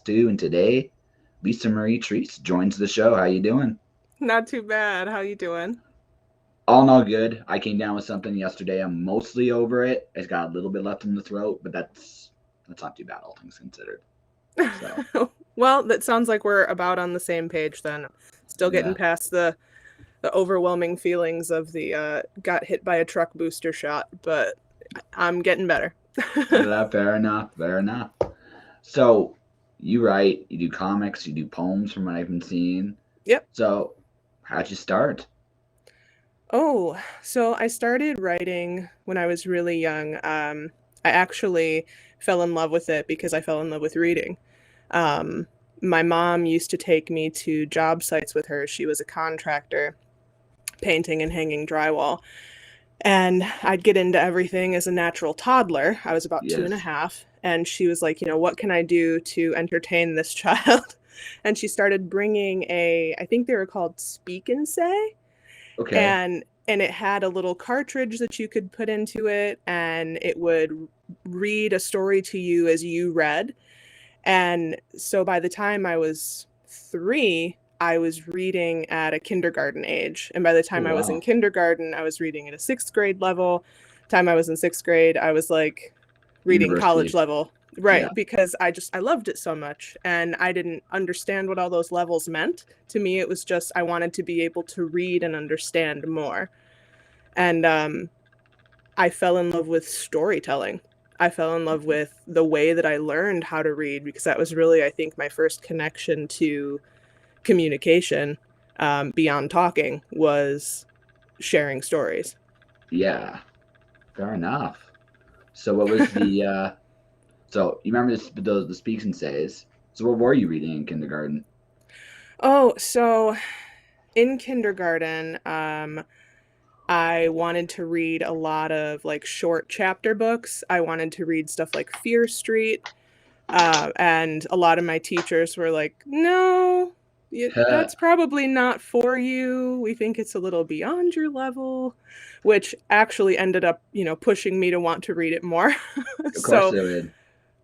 2, and today Lisa Marie Treece joins the show. How you doing? Not too bad. How you doing? All in all good. I came down with something yesterday. I'm mostly over it. It's got a little bit left in the throat, but that's not too bad, all things considered. So Well, that sounds like we're about on the same page then. Still getting yeah, past the overwhelming feelings of the got hit by a truck booster shot, but I'm getting better. fair enough. Fair enough. So you write, you do comics, you do poems, from what I've been seeing. Yep. So how'd you start? Oh, so I started writing when I was really young. I actually fell in love with it because I fell in love with reading. Um, my mom used to take me to job sites with her. She was a contractor, painting and hanging drywall. And I'd get into everything as a natural toddler. I was about two and a Yes. half. And she was like, what can I do to entertain this child? And she started bringing I think they were called Speak and Say. Okay. And it had a little cartridge that you could put into it, and it would read a story to you as you read. And so by the time I was 3, I was reading at a kindergarten age. And by the Oh time I was in wow. kindergarten, I was reading at a 6th grade level. Time I was in 6th grade, I was like reading college University. level. Yeah. Right, because I loved it so much and I didn't understand what all those levels meant. To me it was just I wanted to be able to read and understand more. And I fell in love with storytelling. I fell in love with the way that I learned how to read because that was really, I think, my first connection to communication beyond talking was sharing stories. Yeah. Fair enough. So what was the so you remember the speaks and says. So what were you reading in kindergarten? Oh, so in kindergarten, I wanted to read a lot of like short chapter books. I wanted to read stuff like Fear Street. And a lot of my teachers were like, no, of that's probably not for you. We think it's a little beyond your level, which actually ended up, pushing me to want to read it more. course So they would.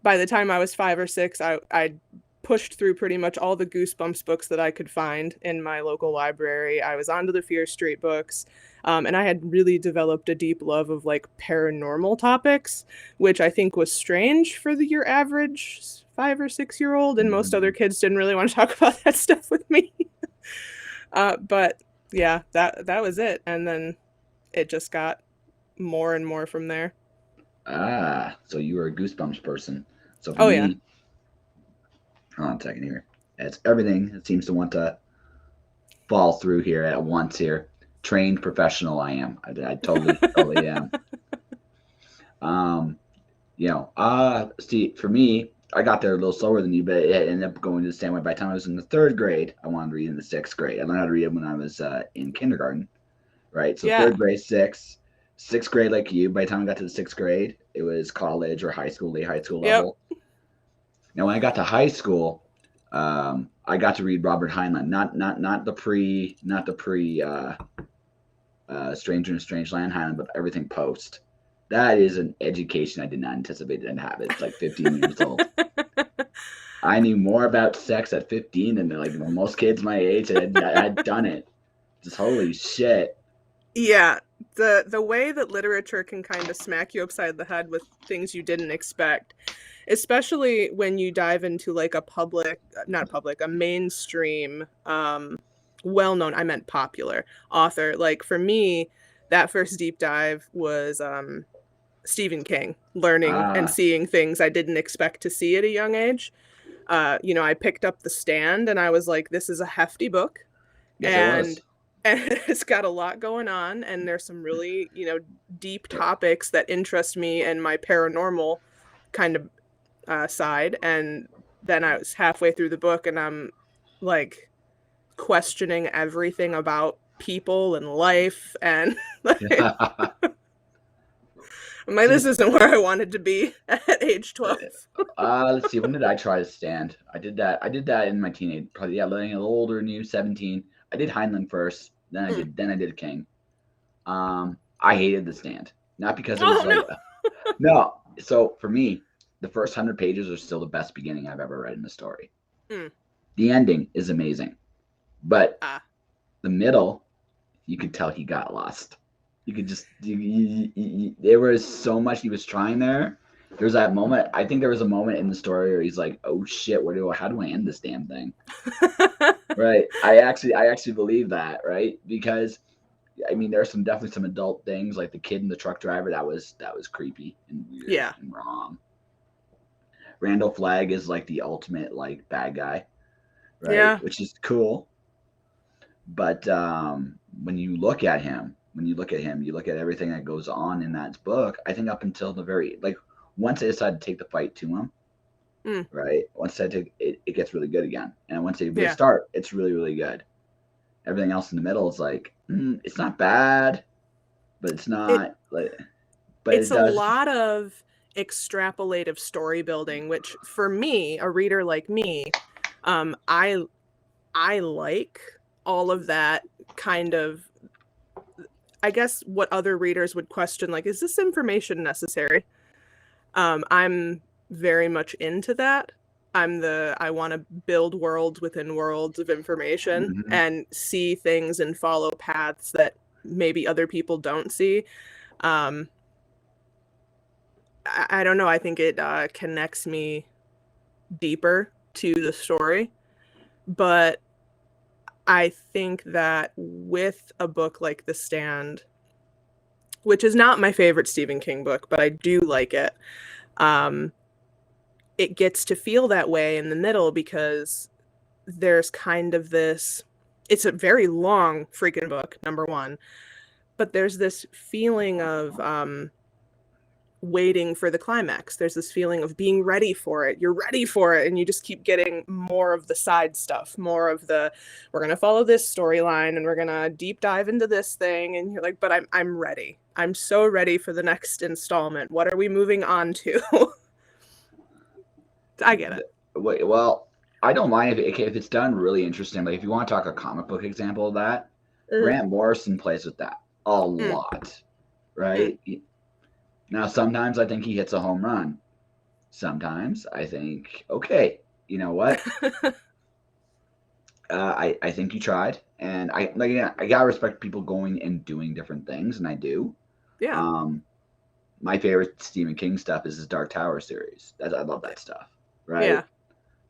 by the time I was 5 or 6, I pushed through pretty much all the Goosebumps books that I could find in my local library. I was onto the Fear Street books. And I had really developed a deep love of like paranormal topics, which I think was strange for your average 5 or 6 year old. And most other Mhm. kids didn't really want to talk about that stuff with me. But yeah, that was it. And then it just got more and more from there. Ah, so you were a Goosebumps person. So for Oh, yeah. me, hold on a second here. It's everything. It seems to want to fall through here at once here. Trained professional I am. I totally am. Um, see, for me, I got there a little slower than you, but it ended up going to the same way. By the time I was in the 3rd grade, I wanted to read in the 6th grade. I learned how to read when I was in kindergarten, right? So third Yeah. grade, 6th grade, like you. By the time I got to the 6th grade, it was college or high school, late high school Yep. level. Now, when I got to high school, I got to read Robert Heinlein, not the pre Stranger in a Strange Land Heinlein, but everything post. That is an education I did not anticipate I'd have. It's like 15 years old. I knew more about sex at 15 than like most kids my age had done it. Just holy shit. Yeah, the way that literature can kind of smack you upside the head with things you didn't expect, especially when you dive into like a public, not public, a mainstream, well-known, I meant popular author. Like for me, that first deep dive was Stephen King, learning and Ah, seeing things I didn't expect to see at a young age. I picked up The Stand and I was like, this is a hefty book yes, it and was. and it's got a lot going on and there's some really deep topics that interest me and my paranormal kind of side. And then I was halfway through the book and I'm like questioning everything about people and life and like, I'm like, See, this isn't where I wanted to be at age 12. let's see. When did I try to stand? I did that. I did that in my teenage, probably yeah, getting a little older than you, 17. I did Heinlein first, Mm. then I did King. I hated the stand, not because it was Oh like no. no. So for me, the first 100 pages are still the best beginning I've ever read in a story. Mm. The ending is amazing, but Ah. the middle, you could tell he got lost. You could just there was so much he was trying there. There was that moment. I think there was a moment in the story where he's like, "Oh shit, how do I end this damn thing?" Right. I actually believe that, right? Because I mean, there's definitely some adult things, like the kid and the truck driver. That was creepy and weird Yeah. and wrong. Randall Flagg is like the ultimate like bad guy, right? Yeah. Which is cool. But when you look at him, you look at everything that goes on in that book. I think up until the very once they decide to take the fight to him, Mm. right? Once they take it, it gets really good again, and once they Yeah. start, it's really really good. Everything else in the middle is like it's not bad, but it's not but It's it a does. lot of extrapolative story building, which for me, a reader like me, I like all of that kind of, I guess what other readers would question, like, is this information necessary? I'm very much into that. I want to build worlds within worlds of information Mhm. and see things and follow paths that maybe other people don't see. Um, I don't know. I think it connects me deeper to the story. But I think that with a book like The Stand, which is not my favorite Stephen King book, but I do like it, um, it gets to feel that way in the middle because there's kind of this, it's a very long freaking book, number one, but there's this feeling of waiting for the climax. There's this feeling of being ready for it. You're ready for it, and you just keep getting more of the side stuff, more of the, we're gonna follow this storyline and we're gonna deep dive into this thing, and you're like, but I'm ready. I'm so ready for the next installment. What are we moving on to? I get it. Well, I don't mind if it's done really interesting. Like if you want to talk a comic book example of that, Mm, Grant Morrison plays with that a mm, lot, mm. right? Now sometimes I think he hits a home run. Sometimes I think, okay, you know what? I think you tried, and I gotta respect people going and doing different things, and I do. Yeah, Um, my favorite Stephen King stuff is his Dark Tower series. I love that stuff, right? yeah,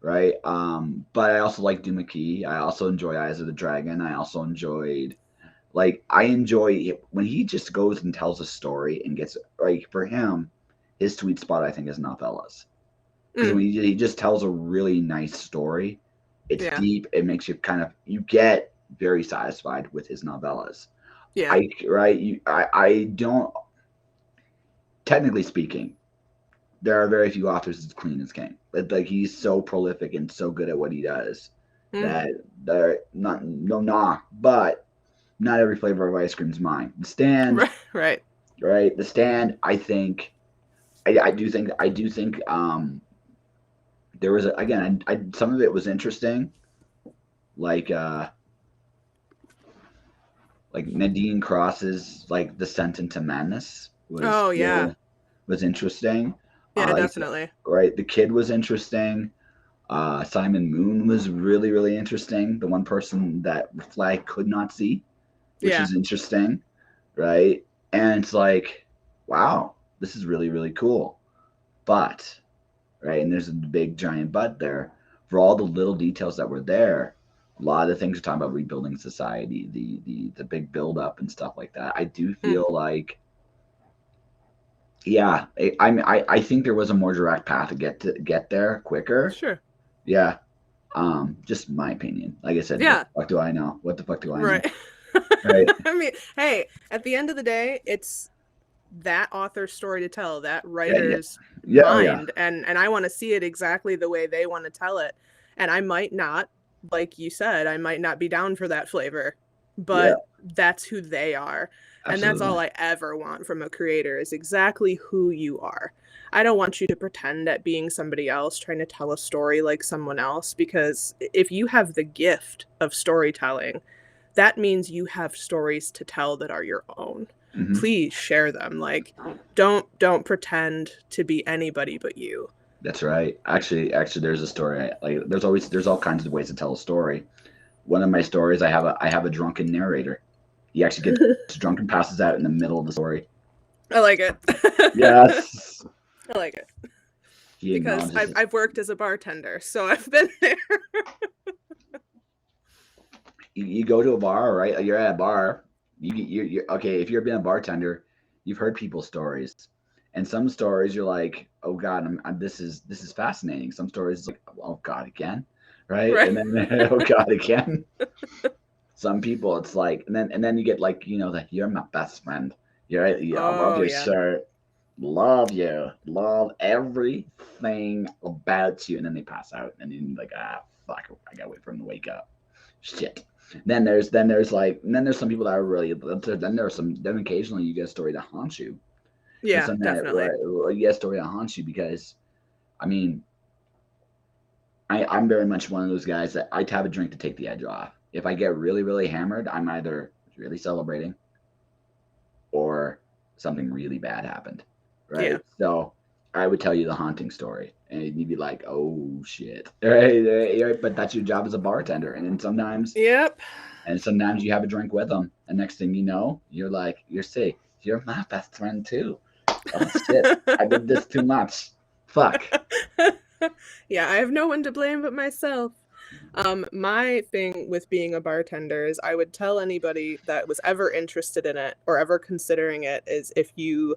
Right. But I also like Doom McKee. I also enjoy Eyes of the Dragon. I also enjoyed I enjoy it when he just goes and tells a story and gets like for him, his sweet spot I think is novellas. Because mm, when he just tells a really nice story, it's yeah, deep. It makes you get very satisfied with his novellas. yeah, I don't technically speaking, there are very few authors as clean as King. Like he's so prolific and so good at what he does mm. that there not no knock, but not every flavor of ice cream is mine. The Stand, Right, right. right? The Stand. I do think there was again some of it was interesting, like uh like Nadine Cross's like descent into madness Oh yeah, was interesting. yeah, Like definitely. right, the kid was interesting. Simon Moon was really, really interesting. The one person that Flag could not see, which Yeah, is interesting, right? And it's like, wow, this is really, really cool. But, right, and there's a big giant but there. For all the little details that were there, a lot of the things are talking about rebuilding society, the big build up and stuff like that. I do mm. feel like, yeah, I think there was a more direct path to get there quicker. Sure. Yeah, just my opinion. Like I said, what Yeah, the fuck do I know? What the fuck do I know? right. Right? I mean, hey, at the end of the day, it's that author's story to tell, that Yeah, yeah, writer's yeah. Oh yeah, mind, and I want to see it exactly the way they want to tell it. And I might not, like you said, I might not be down for that flavor, yeah. but that's who they are. And that's all Absolutely. I ever want from a creator is exactly who you are. I don't want you to pretend at being somebody else trying to tell a story like someone else, because if you have the gift of storytelling, that means you have stories to tell that are your own. Hmm. Please share them. Like don't pretend to be anybody but you. That's right. Actually, there's a story. Like, there's all kinds of ways to tell a story. One of my stories, I have a drunken narrator. He actually gets drunk and passes out in the middle of the story. I like it. Yes, I like it he because acknowledges it. I've worked as a bartender, so I've been there. You go to a bar, right? You're at a bar. You're okay. If you've been a bartender, you've heard people's stories, and some stories you're like, oh God, this is fascinating. Some stories like, oh God, again, right? Right. And then oh God, again. Some people it's like, and then you get like, that you're my best friend. You're right. Yeah, I love Oh your yeah. shirt. Love you. Love everything about you. And then they pass out, and then you're like, fuck, I gotta wait for them to wake up. Shit. Then there's some people that are really, then occasionally you get a story that haunts you. There's Yeah, some that definitely. where you get a story that haunts you because, I mean, I'm very much one of those guys that I have a drink to take the edge off. If I get really, really hammered, I'm either really celebrating or something really bad happened, Yeah. right? So I would tell you the haunting story, and you'd be like, "Oh shit!" Right? But that's your job as a bartender, and then Yep. sometimes you have a drink with them, and next thing you know, you're sick. You're my best friend too. Oh shit! I did this too much. Fuck. Yeah, I have no one to blame but myself. My thing with being a bartender is I would tell anybody that was ever interested in it or ever considering it is if you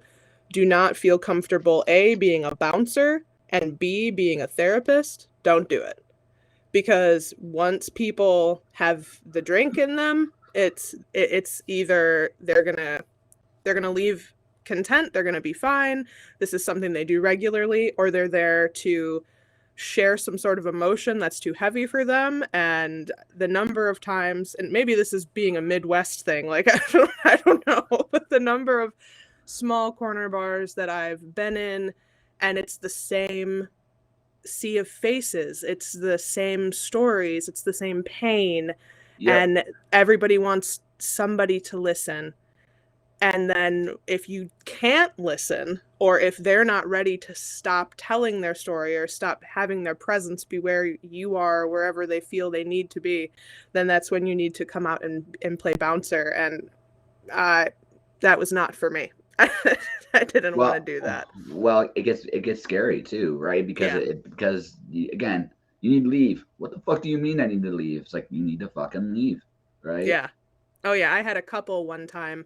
do not feel comfortable, A, being a bouncer and B, being a therapist, don't do it. Because once people have the drink in them, it's either they're gonna leave content, they're gonna be fine, this is something they do regularly, or they're there to share some sort of emotion that's too heavy for them. And the number of times, and maybe this is being a Midwest thing, like I don't know, but the number of small corner bars that I've been in, and it's the same sea of faces, it's the same stories, it's the same pain, Yep. and everybody wants somebody to listen. And then if you can't listen, or if they're not ready to stop telling their story or stop having their presence be where you are, wherever they feel they need to be, then that's when you need to come out and play bouncer. And uh, that was not for me. I didn't want to Well, do that. well, it gets scary too, right? Because Yeah. again, you need to leave. What the fuck do you mean I need to leave? It's like you need to fucking leave, right? Yeah. Oh, yeah. I had a couple one time.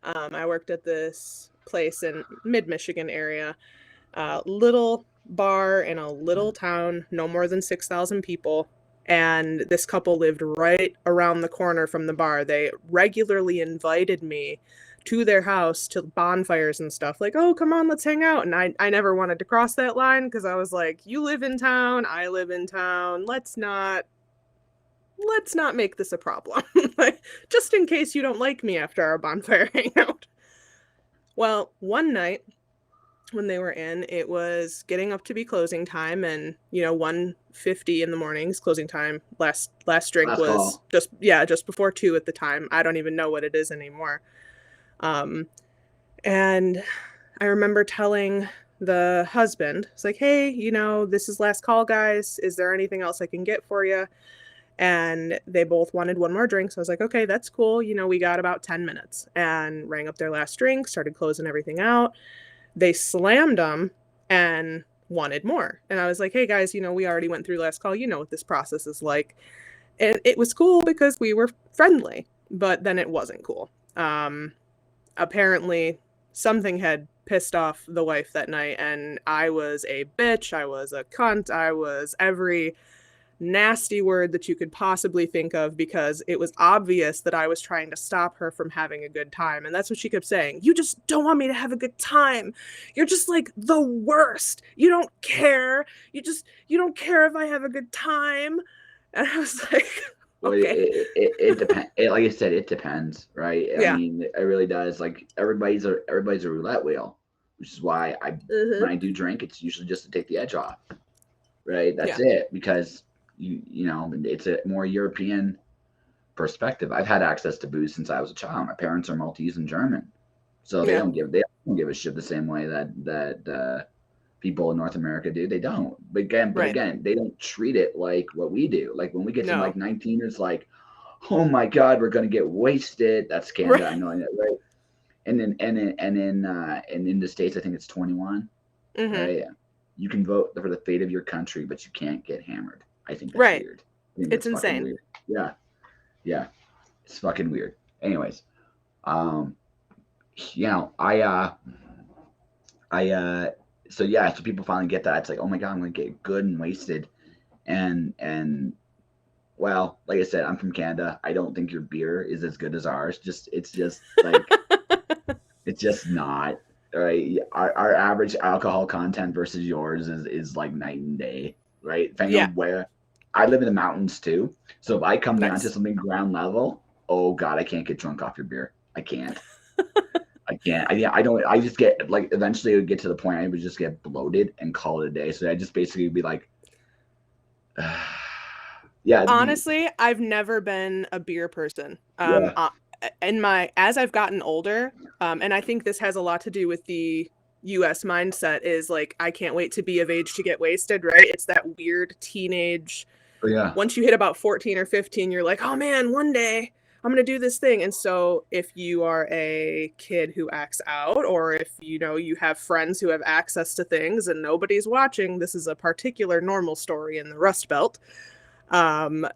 I worked at this place in mid-Michigan area, little bar in a little town, no more than 6,000 people. And this couple lived right around the corner from the bar. They regularly invited me to their house to bonfires and stuff, like, oh, come on, let's hang out. And I never wanted to cross that line because I was like, you live in town, I live in town. Let's not make this a problem. Like, just in case you don't like me after our bonfire hangout. Well, one night when they were in, it was getting up to be closing time, and 1:50 in the mornings closing time. Last drink Last was call. just before 2 at the time. I don't even know what it is anymore. Um and I remember telling the husband, it's like, hey, this is last call, guys. Is there anything else I can get for you? And they both wanted one more drink. So I was like, okay, that's cool. We got about 10 minutes, and rang up their last drink, started closing everything out. They slammed them and wanted more. And I was like, hey guys, we already went through last call. You know what this process is like. And it was cool because we were friendly, but then it wasn't cool. Apparently, something had pissed off the wife that night, and I was a bitch. I was a cunt. I was every nasty word that you could possibly think of, because it was obvious that I was trying to stop her from having a good time. And that's what she kept saying. You just don't want me to have a good time. You're just like the worst. You don't care. You don't care if I have a good time. And I was like, Well, okay. it depends. Like I said, it depends, right? I Yeah. mean, it really does. Like everybody's a roulette wheel, which is why when Mm-hmm. I do drink, it's usually just to take the edge off, right? That's Yeah. it. Because it's a more European perspective. I've had access to booze since I was a child. My parents are Maltese and German, so they Yeah. don't give a shit the same way that people in North America do. They don't. But Right. again, they don't treat it like what we do. Like when we get to No. like 19, it's like, oh my God, we're gonna get wasted. That's Canada. Right. I know that, right? And in the States, I think it's 21, Mm-hmm. right? You can vote for the fate of your country, but you can't get hammered. I think that's Right. weird. I think It's that's fucking insane. weird. Yeah, yeah, it's fucking weird. Anyways, um, I so yeah, so people finally get that. It's like, oh my God, I'm gonna get good and wasted, and well, like I said, I'm from Canada. I don't think your beer is as good as ours. It's just like it's just not. Right, our average alcohol content versus yours is like night and day, right? Depending Yeah. on where I live in the mountains too. So if I come down to Nice. something ground level, oh God, I can't get drunk off your beer. I can't. I can't. I don't. I just get like eventually it would get to the point I would just get bloated and call it a day. So I just basically be like, yeah, Honestly, I've never been a beer person. yeah, As I've gotten older, and I think this has a lot to do with the US mindset is like I can't wait to be of age to get wasted, right? It's that weird teenage. yeah, Once you hit about 14 or 15, you're like, "Oh man, one day I'm going to do this thing." And so if you are a kid who acts out or if you have friends who have access to things and nobody's watching, this is a particular normal story in the Rust Belt. Um,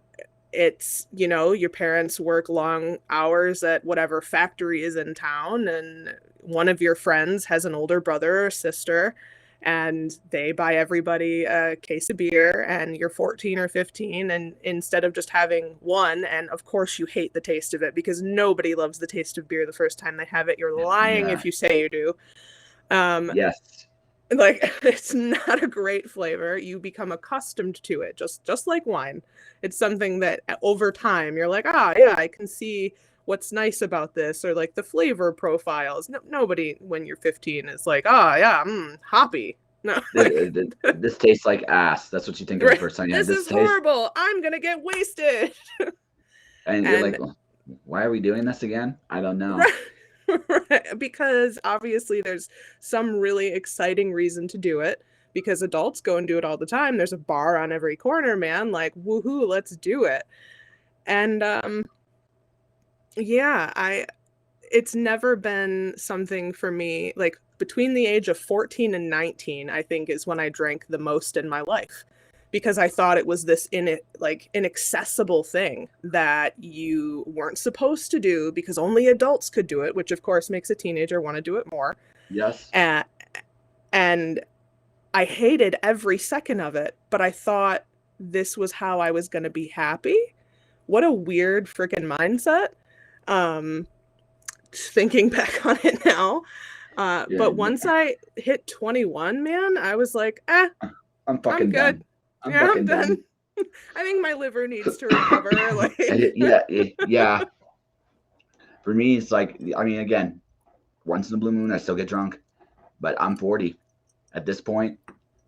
it's your parents work long hours at whatever factory is in town, and one of your friends has an older brother or sister, and they buy everybody a case of beer, and you're 14 or 15, and instead of just having one, and of course you hate the taste of it because nobody loves the taste of beer the first time they have it. You're lying yeah, if you say you do. um yes, like it's not a great flavor. You become accustomed to it, just like wine. It's something that over time you're like, yeah, I can see what's nice about this, or like the flavor profiles. Nobody when you're 15 is like, yeah, hoppy. No. Like this tastes like ass. That's what you think of the right, first time. Yeah, this this is tastes, horrible, I'm gonna get wasted. and you're like, And well, why are we doing this again? I don't know. right, right, because obviously there's some really exciting reason to do it because adults go and do it all the time. There's a bar on every corner, man. Like, woohoo, let's do it. And yeah, it's never been something for me. Like between the age of 14 and 19, I think is when I drank the most in my life because I thought it was this inaccessible thing that you weren't supposed to do because only adults could do it, which of course makes a teenager want to do it more. Yes. Uh, and I hated every second of it, but I thought this was how I was going to be happy. What a weird freaking mindset. Um, Thinking back on it now. Yeah, But once I hit 21, man, I was like, I'm I'm fucking good. done. I'm Yeah, I'm fucking done. done. I think my liver needs to recover. Yeah, yeah. For me, it's like, I mean, again, once in a blue moon, I still get drunk, but I'm 40 at this point.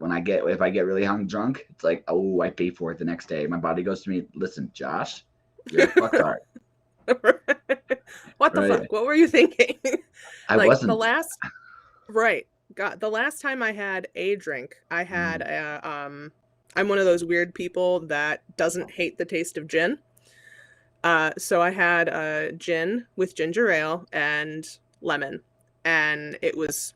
If I get really drunk, it's like, oh, I pay for it the next day. My body goes to me, listen, Josh, you're a fucktard, What the right? fuck? What were you thinking? I Like the wasn't. last, right. God, the last time I had a drink, I had Mm, I'm one of those weird people that doesn't hate the taste of gin. So I had a gin with ginger ale and lemon, and it was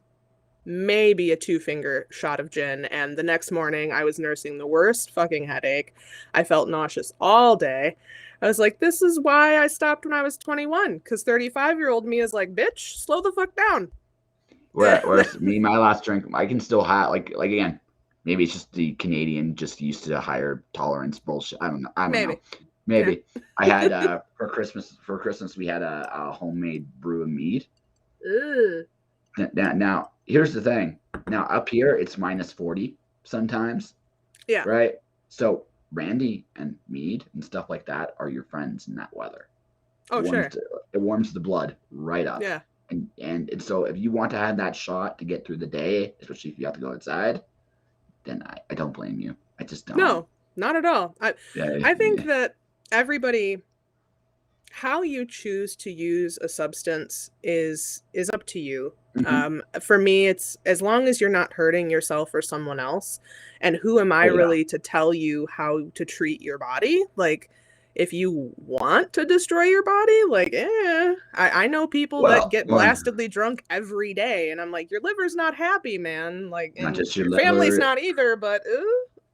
maybe a two-finger shot of gin. And the next morning, I was nursing the worst fucking headache. I felt nauseous all day. I was like, this is why I stopped when I was 21, because 35-year-old me is like, bitch, slow the fuck down. whereas me, my last drink, I can still have like again, maybe it's just the Canadian just used to higher tolerance bullshit. I don't know. I don't know. Maybe. Yeah. Maybe I had for Christmas. For Christmas, we had a homemade brew of mead. Ugh. Now, here's the thing. Now up here, it's -40 sometimes, Yeah. right? So brandy and mead and stuff like that are your friends in that weather. It Oh, warms sure. the, it warms the blood right up. Yeah. And so if you want to have that shot to get through the day, especially if you have to go outside, then I don't blame you. I just don't. No, not at all. Yeah, I think yeah, that everybody, how you choose to use a substance is up to you. Hmm. For me, it's as long as you're not hurting yourself or someone else. And who am I Oh yeah. really to tell you how to treat your body? Like, if you want to destroy your body, like, I know people that Well, get blastedly drunk every day, and I'm like, your liver's not happy, man. Like, not and just your your family's liver. not either, but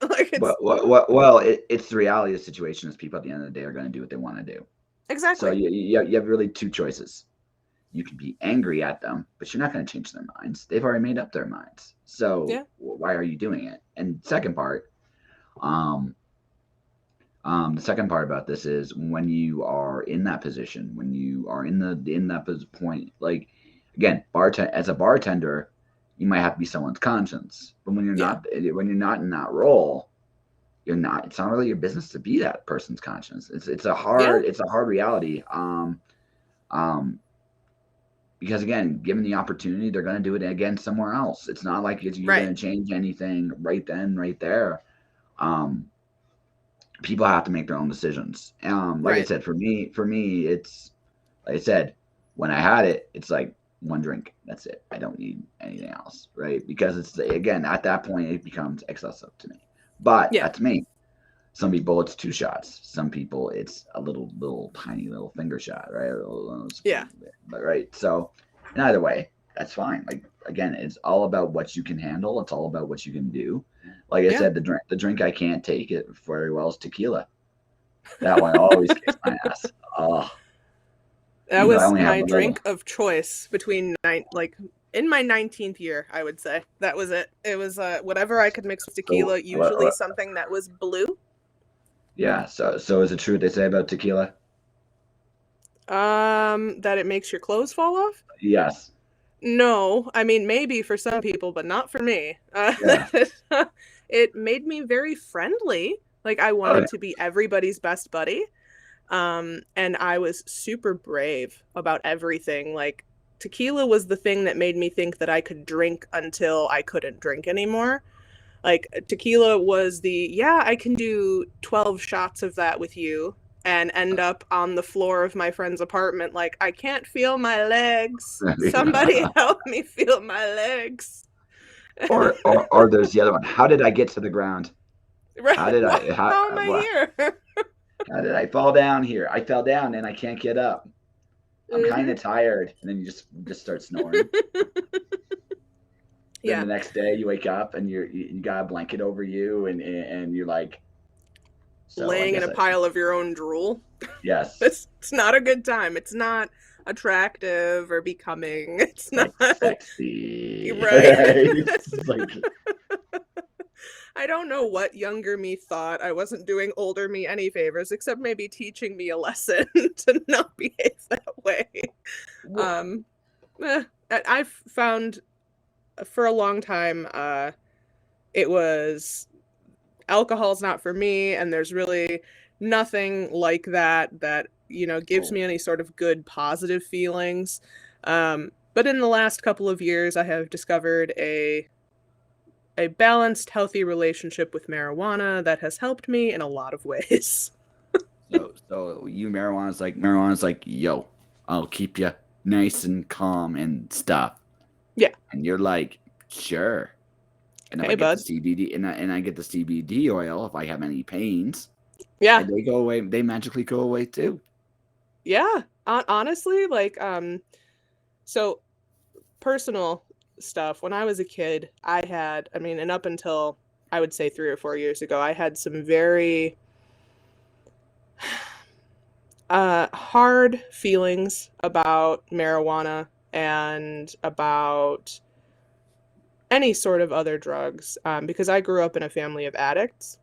like Well, it's it's the reality of the situation is people at the end of the day are going to do what they want to do. So exactly. you have really two choices. You can be angry at them, but you're not going to change their minds. They've already made up their minds. So Yeah, why are you doing it? And second part, um, the second part about this is when you are in that position, when you are in that point, like again, as a bartender, you might have to be someone's conscience. But yeah, when you're not in that role, you're not. It's not really your business to be that person's conscience. yeah, It's a hard reality. Um, because again, given the opportunity, they're going to do it again somewhere else. It's not like you're right, going to change anything right then, right there. Um, People have to make their own decisions. Like I right. said, for me, it's like I said, when I had it, it's like one drink. That's it. I don't need anything else, right? Because it's again at that point it becomes excessive to me. But Yeah, that's me. Some people it's two shots. Some people it's a little tiny little finger shot, right? yeah, But right. So, in either way, that's fine. Like again, it's all about what you can handle. It's all about what you can do. Like I yeah. said, the drink I can't take it very well is tequila. That one always kicks my ass. Oh, That even if I was only have my a little. drink of choice between like in my 19th year, I would say. That was it. It was whatever I could mix with So, tequila, usually something that was blue. yeah. So is it true what they say about tequila? That it makes your clothes fall off? Yes. No, I mean maybe for some people, but not for me. Yeah. It made me very friendly. Like I Oh wanted yeah. to be everybody's best buddy. And I was super brave about everything. Like tequila was the thing that made me think that I could drink until I couldn't drink anymore. Like tequila was yeah, I can do 12 shots of that with you and end up on the floor of my friend's apartment like I can't feel my legs. Somebody help me feel my legs. Or there's the other one. How did I get to the ground? How Right. did I How am I here? how did I fall down here? I fell down and I can't get up. I'm kind Hmm. of tired, and then you just start snoring. Then Yeah. the next day you wake up and you got a blanket over you, and you're like, so I Laying in guess a I pile of your own drool. yes, It's not a good time. It's not attractive or becoming. It's not it's sexy. right. It's like I don't know what younger me thought. I wasn't doing older me any favors, except maybe teaching me a lesson to not behave that way. what? Um, I've found for a long time, it was alcohol's not for me, and there's really nothing like that gives Oh, me any sort of good positive feelings. But in the last couple of years, I have discovered a balanced, healthy relationship with marijuana that has helped me in a lot of ways. so you marijuana's like, yo, I'll keep you nice and calm and stuff, Yeah. and you're like, sure. And if I Hey, get the bud. CBD and I get the CBD oil, if I have any pains, Yeah. and they go away, they magically go away too. Yeah. Honestly, like, so personal stuff. When I was a kid, I mean, and up until I would say 3 or 4 years ago, I had some very hard feelings about marijuana and about any sort of other drugs because I grew up in a family of addicts.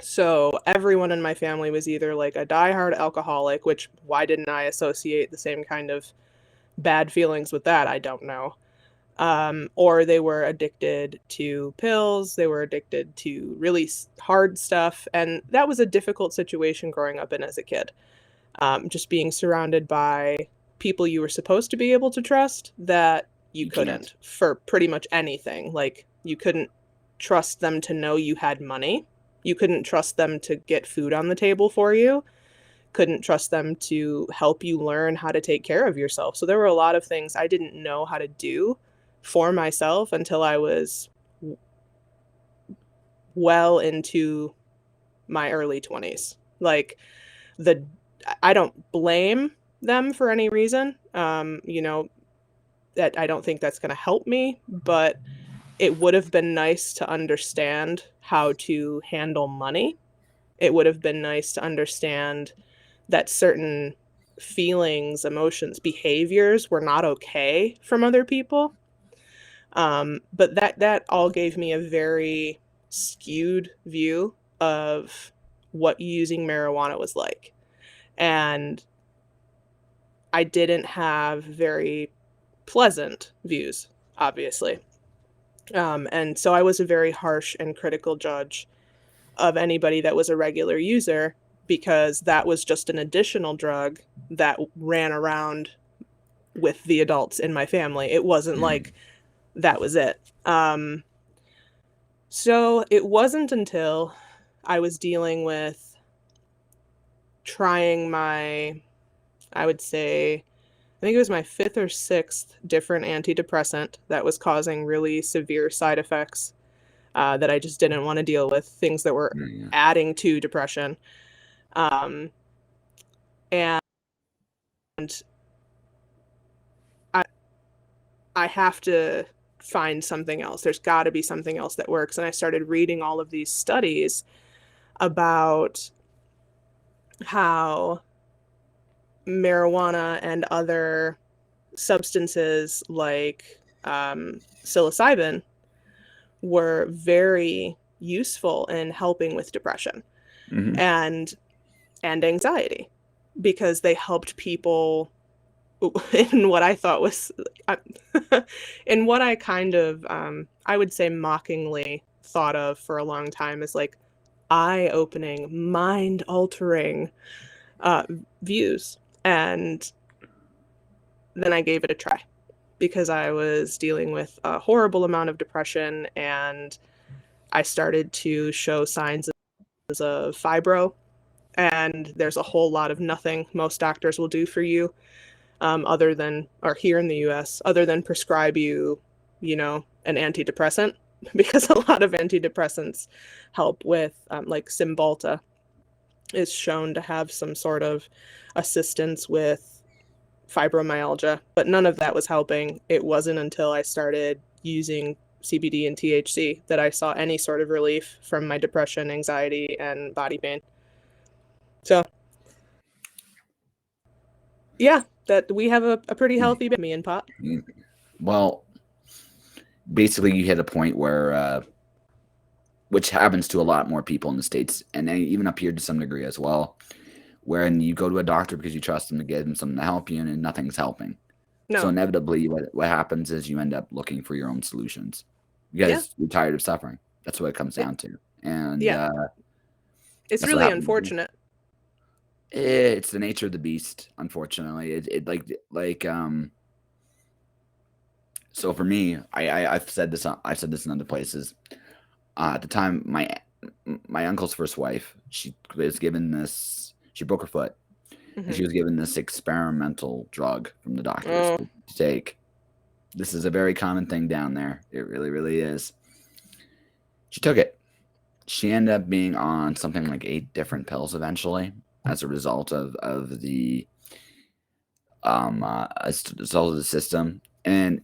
So everyone in my family was either like a diehard alcoholic, which why didn't I associate the same kind of bad feelings with that? I don't know. Or they were addicted to pills, they were addicted to really hard stuff. And that was a difficult situation growing up in as a kid. Just being surrounded by people you were supposed to be able to trust that you You can't. couldn't for pretty much anything. Like, you couldn't trust them to know you had money, you couldn't trust them to get food on the table for you couldn't trust them to help you learn how to take care of yourself. So there were a lot of things I didn't know how to do for myself until I was well into my early 20s. Like, I don't blame them for any reason. That I don't think that's going to help me, but it would have been nice to understand how to handle money. It would have been nice to understand that certain feelings, emotions, behaviors were not okay from other people. But that all gave me a very skewed view of what using marijuana was like. And I didn't have very pleasant views, obviously. And so I was a very harsh and critical judge of anybody that was a regular user, because that was just an additional drug that ran around with the adults in my family. It wasn't like that was it. So it wasn't until I was dealing with trying I would say, I think it was my 5th or 6th different antidepressant that was causing really severe side effects that I just didn't want to deal with, things that were adding to depression. And I have to find something else. There's got to be something else that works. And I started reading all of these studies about how marijuana and other substances like psilocybin were very useful in helping with depression and anxiety, because they helped people in what I thought was in what I kind of I would say mockingly thought of for a long time as like eye-opening, mind-altering views. And then I gave it a try because I was dealing with a horrible amount of depression, and I started to show signs of fibro, and there's a whole lot of nothing most doctors will do for you other than, or here in the US, other than prescribe you, an antidepressant, because a lot of antidepressants help with, like Cymbalta is shown to have some sort of assistance with fibromyalgia, but none of that was helping. It wasn't until I started using CBD and THC that I saw any sort of relief from my depression, anxiety, and body pain. So, yeah, that we have a pretty healthy me and pot. Well, basically you hit a point where, which happens to a lot more people in the States, and even up here to some degree as well, wherein you go to a doctor because you trust them to give them something to help you, and nothing's helping. No. So inevitably what happens is you end up looking for your own solutions because you're tired of suffering. That's what it comes down to. And it's really unfortunate. It's the nature of the beast, unfortunately. So for me, I've said this in other places. At the time, my uncle's first wife, she was given this. She broke her foot, and she was given this experimental drug from the doctors to take. This is a very common thing down there. It really, really is. She took it. She ended up being on something like 8 different pills eventually, as a result of the system, and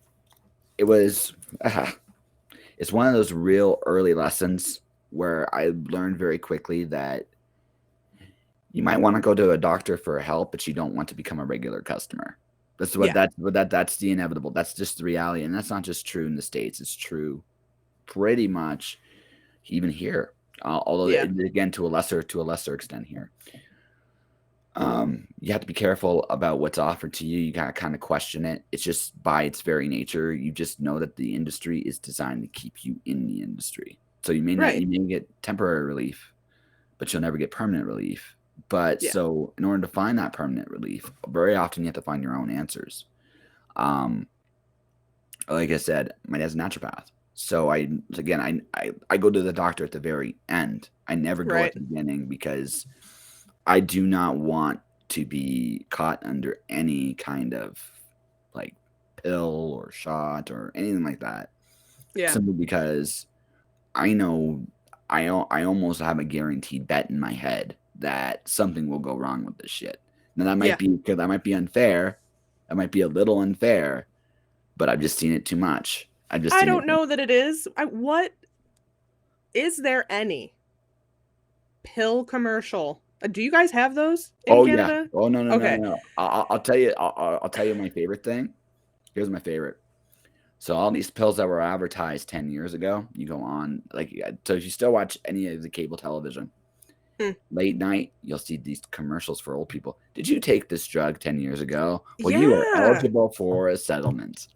it was it's one of those real early lessons where I learned very quickly that you might want to go to a doctor for help, but you don't want to become a regular customer. That's that's the inevitable. That's just the reality, and that's not just true in the States. It's true pretty much even here, although again to a lesser extent here. You have to be careful about what's offered to you. You gotta kind of question it. It's just by its very nature. You just know that the industry is designed to keep you in the industry. So you may get temporary relief, but you'll never get permanent relief. But so in order to find that permanent relief, very often you have to find your own answers. Like I said, my dad's a naturopath. So I go to the doctor at the very end. I never go at the beginning because I do not want to be caught under any kind of like pill or shot or anything like that. Yeah. Simply because I know I almost have a guaranteed bet in my head that something will go wrong with this shit. Now that might Yeah. be because that might be unfair. That might be a little unfair, but I've just seen it too much. I've just I seen it. don't know that it is. What is there any pill commercial? Do you guys have those in Oh yeah. Canada? Oh no no no Okay. no. I'll tell you. I'll tell you my favorite thing. Here's my favorite. So all these pills that were advertised 10 years ago, you go on like so if you still watch any of the cable television, Hmm. late night, you'll see these commercials for old people. Did you take this drug 10 years ago? Well, you are Yeah. eligible for a settlement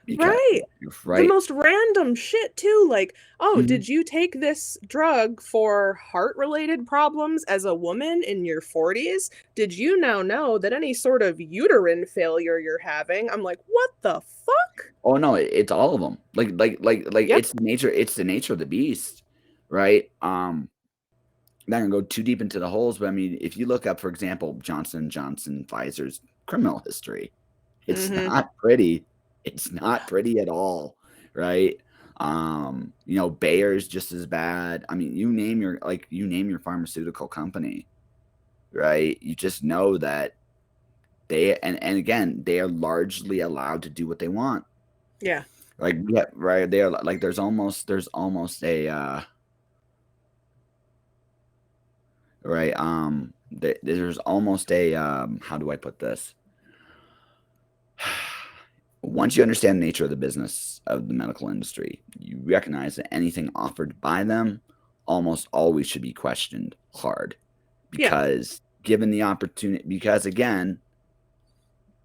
because Right. The right. most random shit too. Like, oh, Mhm. did you take this drug for heart-related problems as a woman in your 40s? Did you now know that any sort of uterine failure you're having? I'm like, what the fuck? Oh no, it's all of them. Like Yeah. it's the nature of the beast, right? Not gonna go too deep into the holes, but I mean, if you look up, for example, Johnson Johnson, Pfizer's criminal history, it's Mm-hmm. not pretty. It's not pretty at all, right? Bayer's just as bad. I mean, you name your pharmaceutical company, right? You just know that and again, they are largely allowed to do what they want. Yeah. Like yeah, right. They are like there's almost a right there's almost a how do I put this? Once you understand the nature of the business of the medical industry, you recognize that anything offered by them almost always should be questioned hard Yeah. because given the opportunity, because again,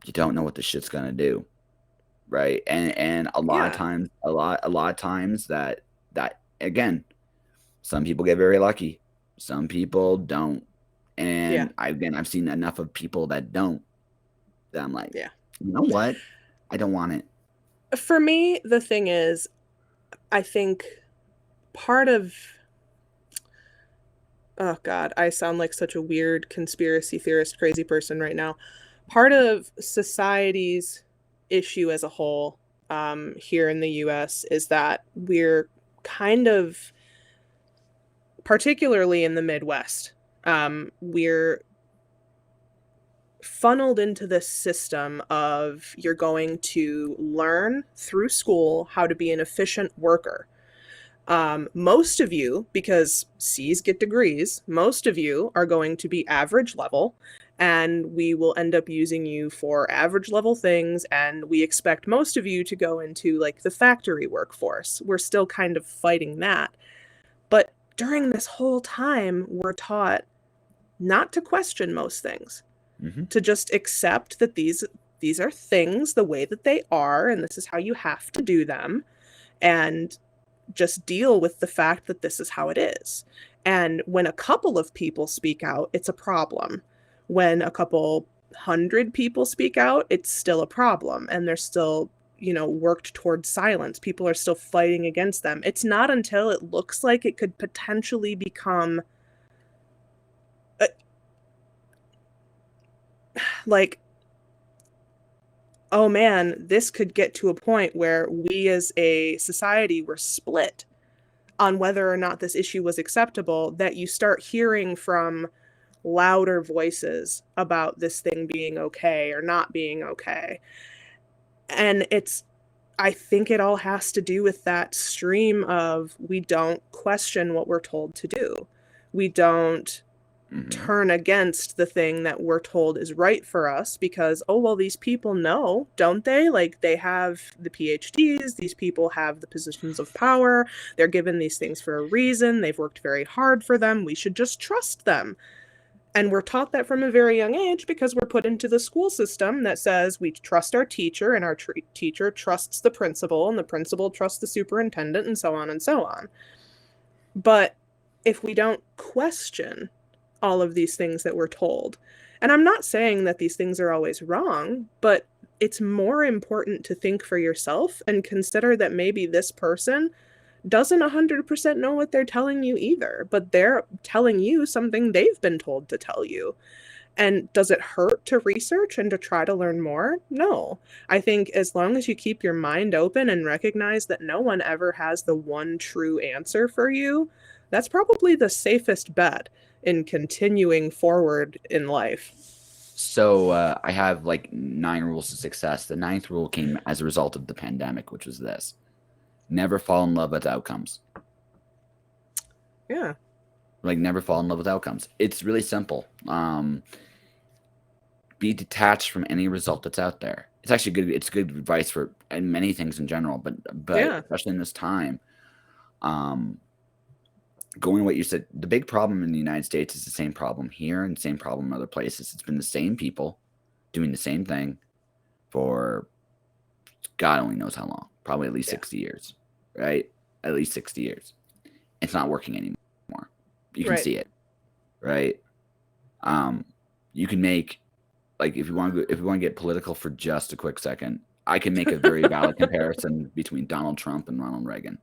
you don't know what the shit's gonna do, right? And Yeah. a lot of times that again, some people get very lucky, some people don't, Yeah. and I've seen enough of people that don't that I'm like, Yeah. you know what, I don't want it. For me, the thing is, I think part of, oh God, I sound like such a weird conspiracy theorist, crazy person right now. Part of society's issue as a whole, here in the US is that we're kind of, particularly in the Midwest, we're funneled into this system of you're going to learn through school how to be an efficient worker. Most of you, because C's get degrees, most of you are going to be average level, and we will end up using you for average level things. And we expect most of you to go into like the factory workforce. We're still kind of fighting that. But during this whole time, we're taught not to question most things, Mm-hmm. to just accept that these are things the way that they are, and this is how you have to do them. And just deal with the fact that this is how it is. And when a couple of people speak out, it's a problem. When a couple hundred people speak out, it's still a problem. And they're still, worked towards silence. People are still fighting against them. It's not until it looks like it could potentially become like, oh man, this could get to a point where we as a society were split on whether or not this issue was acceptable, that you start hearing from louder voices about this thing being okay or not being okay. And I think it all has to do with that stream of we don't question what we're told to do. We don't Mm-hmm. turn against the thing that we're told is right for us because, oh, well, these people know, don't they? Like, they have the PhDs, these people have the positions of power, they're given these things for a reason, they've worked very hard for them, we should just trust them. And we're taught that from a very young age because we're put into the school system that says we trust our teacher, and our teacher trusts the principal, and the principal trusts the superintendent, and so on and so on. But if we don't question all of these things that we're told, and I'm not saying that these things are always wrong, but it's more important to think for yourself and consider that maybe this person doesn't 100% know what they're telling you either, but they're telling you something they've been told to tell you. And does it hurt to research and to try to learn more? No. I think as long as you keep your mind open and recognize that no one ever has the one true answer for you, that's probably the safest bet in continuing forward in life. So I have like 9 rules of success. The 9th rule came as a result of the pandemic, which was this: never fall in love with outcomes. Yeah. Like, never fall in love with outcomes. It's really simple. Be detached from any result that's out there. It's actually good. It's good advice for and many things in general, but Yeah. especially in this time. Going what you said, the big problem in the United States is the same problem here and the same problem in other places. It's been the same people doing the same thing for God only knows how long. Probably at least 60 years, right? At least 60 years. It's not working anymore. You can see it, right? You can make, like, if you want to get political for just a quick second, I can make a very valid comparison between Donald Trump and Ronald Reagan.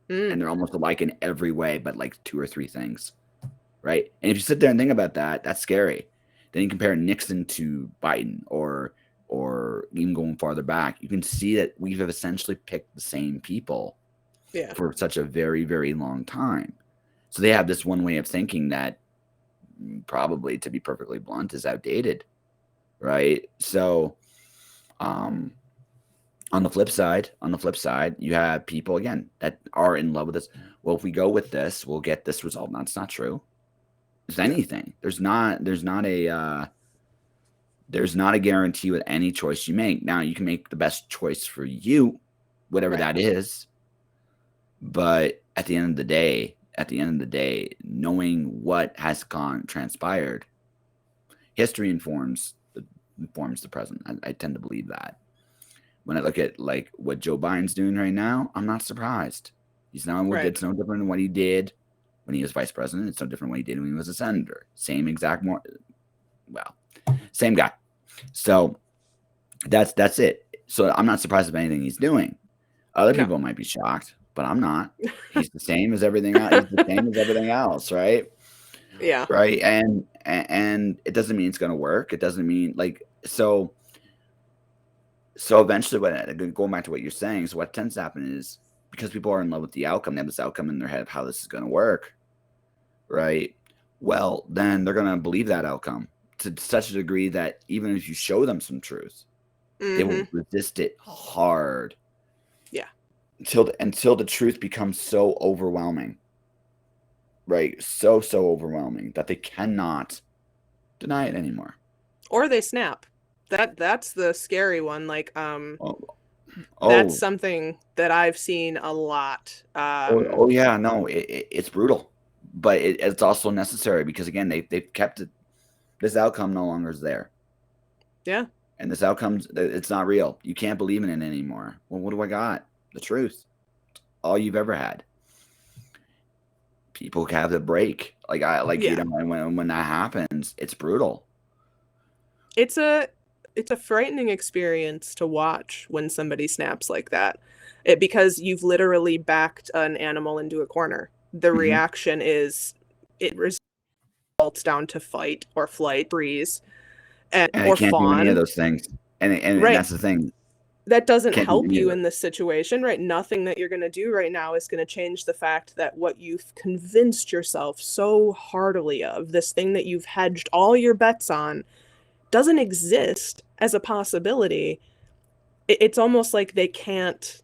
And they're almost alike in every way, but like 2 or 3 things, right? And if you sit there and think about that, that's scary. Then you compare Nixon to Biden, or even going farther back, you can see that we've essentially picked the same people for such a very, very long time. So they have this one way of thinking that probably, to be perfectly blunt, is outdated, right? So on the flip side, you have people, again, that are in love with this. Well, if we go with this, we'll get this result. That's not true. There's anything. There's not a guarantee with any choice you make. Now, you can make the best choice for you, whatever that is. But at the end of the day, knowing what has transpired, history informs the present. I tend to believe that. When I look at like what Joe Biden's doing right now, I'm not surprised. It's no different than what he did when he was vice president. It's no different than what he did when he was a senator. Same guy. So that's it. So I'm not surprised about anything he's doing. Other people might be shocked, but I'm not. He's the same as everything else. He's the same as everything else, right? Yeah. Right. And it doesn't mean it's going to work. It doesn't mean So eventually, going back to what you're saying, so what tends to happen is, because people are in love with the outcome, they have this outcome in their head of how this is going to work, right? Well, then they're going to believe that outcome to such a degree that even if you show them some truth, they will resist it hard. Yeah. Until the truth becomes so overwhelming, right? So overwhelming that they cannot deny it anymore. Or they snap. That's the scary one. Like, that's something that I've seen a lot. Yeah, no, it's brutal, but it's also necessary, because again, they've kept it. This outcome no longer is there. Yeah. And this outcome's, it's not real. You can't believe in it anymore. Well, what do I got? The truth. All you've ever had. People have the break. You know, when that happens, it's brutal. It's a frightening experience to watch when somebody snaps like that. Because you've literally backed an animal into a corner. The reaction is, it results down to fight or flight, freeze, and or can't fawn. do any of those things. And that's the thing. That doesn't help you in this situation, right? Nothing that you're going to do right now is going to change the fact that what you've convinced yourself so heartily of, this thing that you've hedged all your bets on, doesn't exist as a possibility. It's almost like they can't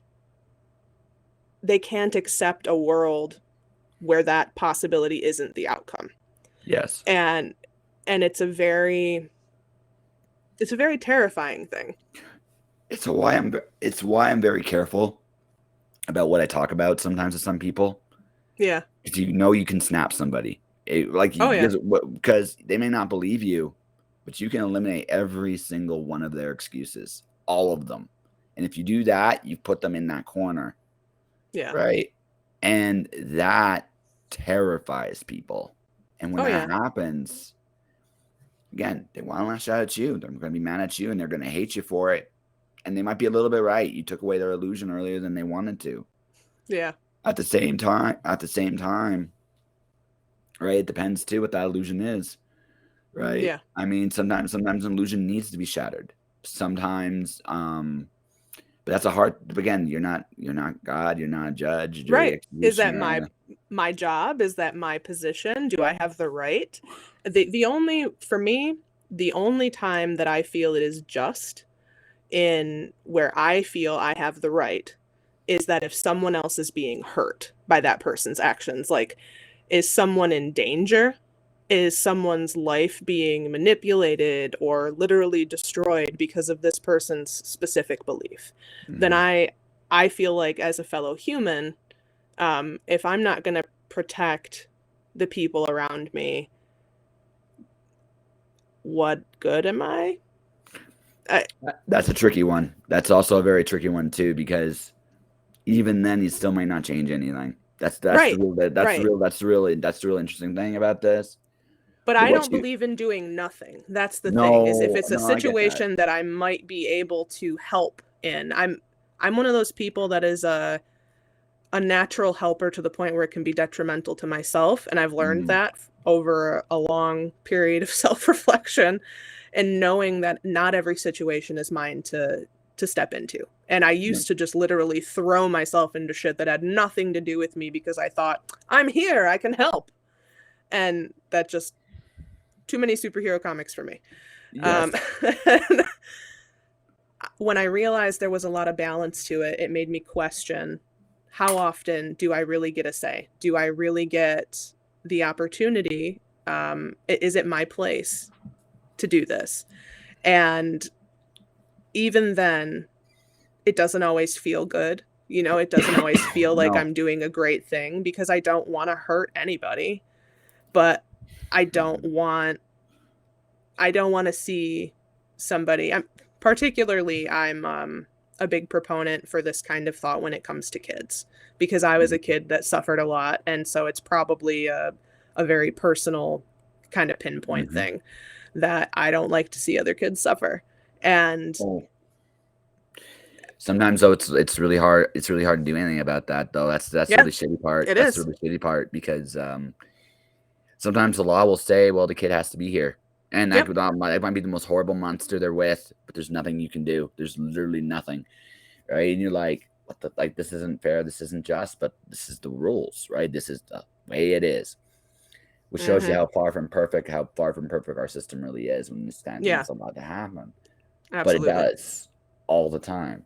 accept a world where that possibility isn't the outcome. Yes. And it's a very terrifying thing. It's why I'm very careful about what I talk about sometimes to some people. Yeah. Because you can snap somebody. Because they may not believe you, but you can eliminate every single one of their excuses, all of them. And if you do that, you put them in that corner. Yeah. Right. And that terrifies people. And when that happens, again, they want to lash out at you. They're going to be mad at you, and they're going to hate you for it. And they might be a little bit right. You took away their illusion earlier than they wanted to. Yeah. At the same time, right? It depends too what that illusion is, right? Yeah. I mean, sometimes an illusion needs to be shattered. Sometimes, but that's a hard. Again, you're not God. You're not a judge, jury, Right. Is that executioner. my job? Is that my position? Do I have the right? The only for me, the only time that I feel it is just in where I feel I have the right is that if someone else is being hurt by that person's actions, like, is someone in danger? Is someone's life being manipulated or literally destroyed because of this person's specific belief? Then Mhm. I feel like as a fellow human, if I'm not going to protect the people around me, what good am I? I That's a tricky one. That's also a very tricky one too, because even then, you still might not change anything. That's the right, real right. that's the real interesting thing about this. But But I what don't you believe in doing nothing. That's the thing, is if no it's a no I get that. situation that I might be able to help in. I'm one of those people that is a natural helper to the point where it can be detrimental to myself, and I've learned Mm, that over a long period of self-reflection and knowing that not every situation is mine to step into. And I no, used to just literally throw myself into shit that had nothing to do with me because I thought, I'm here, I can help. And that just too many superhero comics for me. yes. Um, when I realized there was a lot of balance to it, it made me question, how often do I really get a say? Do I really get the opportunity? Is it my place to do this? And even then, it doesn't always feel good. It doesn't always feel like No. I'm doing a great thing because I don't want to hurt anybody, but I don't Mhm. want I don't want to see somebody. I'm a big proponent for this kind of thought when it comes to kids because I was a Mhm. kid that suffered a lot, and so it's probably a very personal kind of pinpoint Mhm. thing that I don't like to see other kids suffer. And Oh. Sometimes though, it's really hard. It's really hard to do anything about that though. That's the yeah, really shitty part. it That's the is. really shitty part because sometimes the law will say, well, the kid has to be here. And Yep. that might be the most horrible monster they're with, but there's nothing you can do. There's literally nothing, right? And you're like, what the, like, this isn't fair. This isn't just, but this is the rules, right? This is the way it is, which shows you Mhm. how far from perfect our system really is when this kind of thing Yeah, is allowed to happen. But it absolutely. does all the time.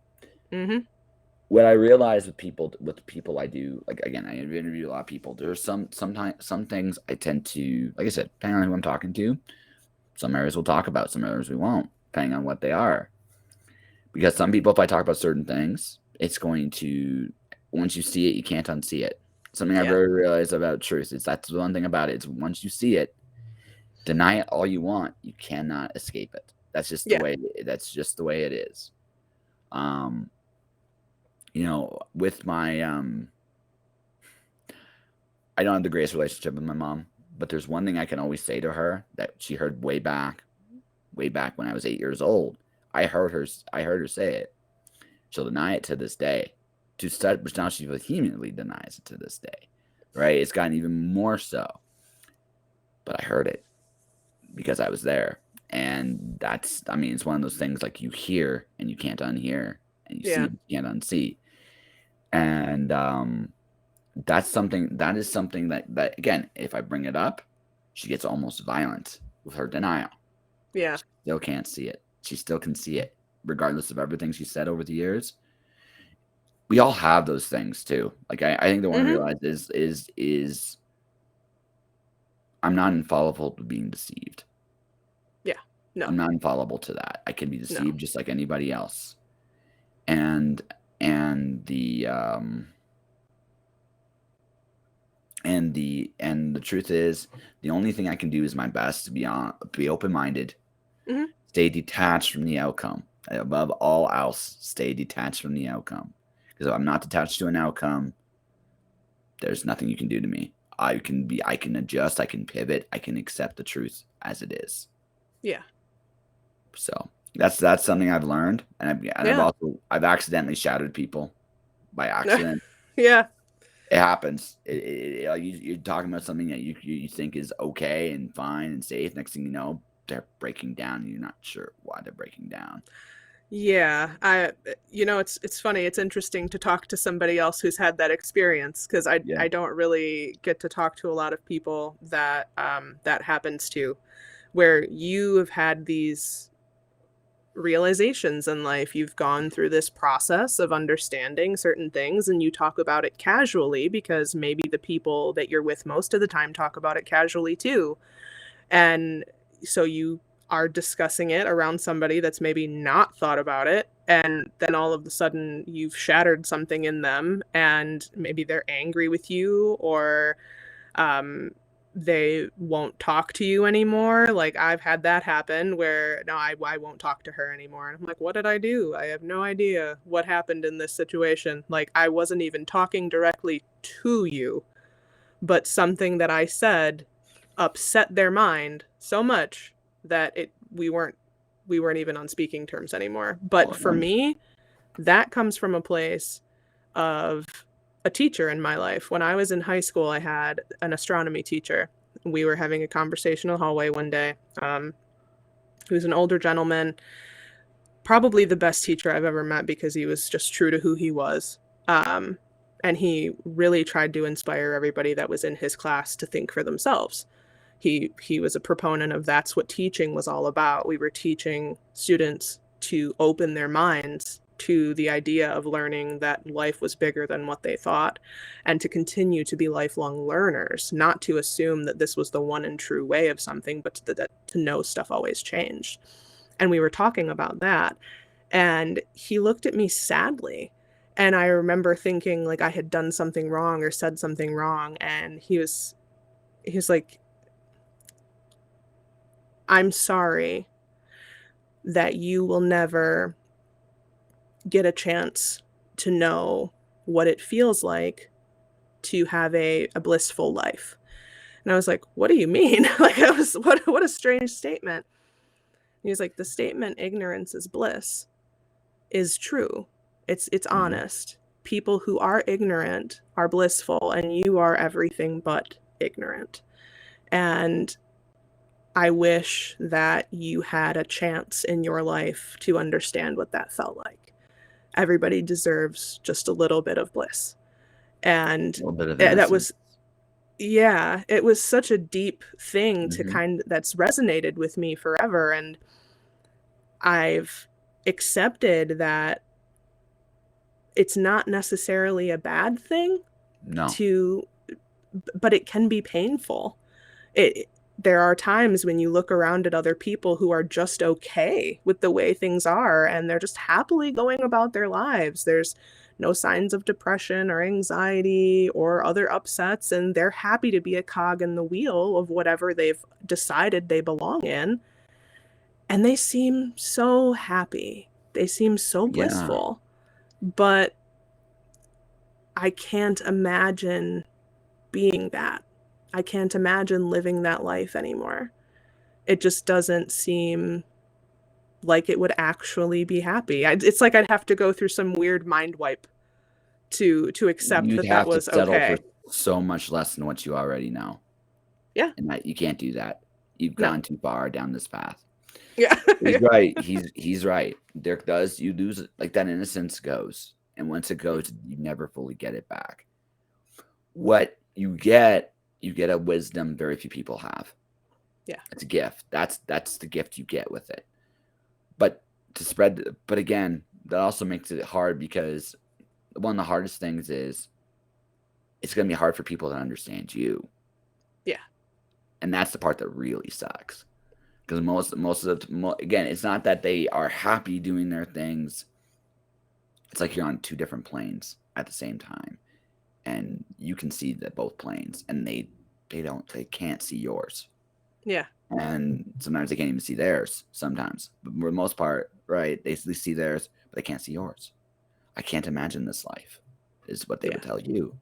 Mhm. What I realize with the people I do, like again, I interview a lot of people. There's sometimes some things I tend to, like I said, depending on who I'm talking to, some areas we'll talk about, some areas we won't, depending on what they are. Because some people, if I talk about certain things, it's going to, once you see it, you can't unsee it. Something I've Yeah. really realized about truth is that's the one thing about it. It's once you see it, deny it all you want, you cannot escape it. That's just the Yeah. way. That's just the way it is. Um, with my I don't have the greatest relationship with my mom, but there's one thing I can always say to her that she heard way back when I was 8 years old. I heard her say it. She'll deny it to this day. But now she vehemently denies it to this day. Right? It's gotten even more so. But I heard it because I was there. And I mean, it's one of those things like you hear and you can't unhear, and you see Yeah. and you can't unsee. And that is something that again, if I bring it up, she gets almost violent with her denial. Yeah. She still can't see it. She still can see it, regardless of everything she said over the years. We all have those things too. Like I think the one to Mhm. realize is I'm not infallible to being deceived. Yeah. No. I'm not infallible to that. I can be No. deceived just like anybody else. And and the and the truth is, the only thing I can do is my best to be open minded, Mhm. stay detached from the outcome. Above all else, stay detached from the outcome. Because if I'm not detached to an outcome, there's nothing you can do to me. I can adjust, I can pivot, I can accept the truth as it is. Yeah. So that's something I've learned, and I've Yeah. also I've accidentally shattered people by accident. Yeah. It happens. You're talking about something that you think is okay and fine and safe. Next thing you know, they're breaking down, and you're not sure why they're breaking down. Yeah, it's funny. It's interesting to talk to somebody else who's had that experience because Yeah. I don't really get to talk to a lot of people that that happens to, where you have had these realizations in life. You've gone through this process of understanding certain things and you talk about it casually because maybe the people that you're with most of the time talk about it casually too. And so you are discussing it around somebody that's maybe not thought about it. And then all of a sudden you've shattered something in them and maybe they're angry with you or um, they won't talk to you anymore. Like I've had that happen where no, I won't talk to her anymore. And I'm like, what did I do? I have no idea what happened in this situation. Like I wasn't even talking directly to you, but something that I said upset their mind so much that it we weren't even on speaking terms anymore. But for me, that comes from a place of a teacher in my life. When I was in high school, I had an astronomy teacher. We were having a conversation in the hallway one day. He was an older gentleman, probably the best teacher I've ever met because he was just true to who he was. And he really tried to inspire everybody that was in his class to think for themselves. He was a proponent of that's what teaching was all about. We were teaching students to open their minds to the idea of learning that life was bigger than what they thought and to continue to be lifelong learners, not to assume that this was the one and true way of something, but to know stuff always changed. And we were talking about that. And he looked at me sadly. And I remember thinking like I had done something wrong or said something wrong. And he was like, I'm sorry that you will never get a chance to know what it feels like to have a blissful life. And I was like, what do you mean? Like I was what a strange statement. He was like, the statement ignorance is bliss is true. It's honest. People who are ignorant are blissful and you are everything but ignorant. And I wish that you had a chance in your life to understand what that felt like. Everybody deserves just a little bit of bliss. And A little bit of that innocence. was, yeah, it was such a deep thing to Mm-hmm. that's resonated with me forever. And I've accepted that it's not necessarily a bad thing No. to, but it can be painful. It there are times when you look around at other people who are just okay with the way things are and they're just happily going about their lives. There's no signs of depression or anxiety or other upsets and they're happy to be a cog in the wheel of whatever they've decided they belong in. And they seem so happy. They seem so Yeah. blissful. But I can't imagine being that. I can't imagine living that life anymore. It just doesn't seem like it would actually be happy. It's like I'd have to go through some weird mind wipe to accept You'd that that have to was settle for okay. so much less than what you already know. Yeah. And that you can't do that. You've No. gone too far down this path. Yeah. He's right. He's right. Dirk does. You lose it. Like that innocence goes. And once it goes, you never fully get it back. What you get a wisdom very few people have. Yeah. It's a gift. That's the gift you get with it. But but again, that also makes it hard because one of the hardest things is it's going to be hard for people to understand you. Yeah. And that's the part that really sucks. Because again, it's not that they are happy doing their things. It's like you're on two different planes at the same time, and you can see that both planes, and they can't see yours, Yeah. and sometimes they can't even see theirs. Sometimes, but for the most part, right? They see theirs, but they can't see yours. I can't imagine this life, is what they Yeah. would tell you,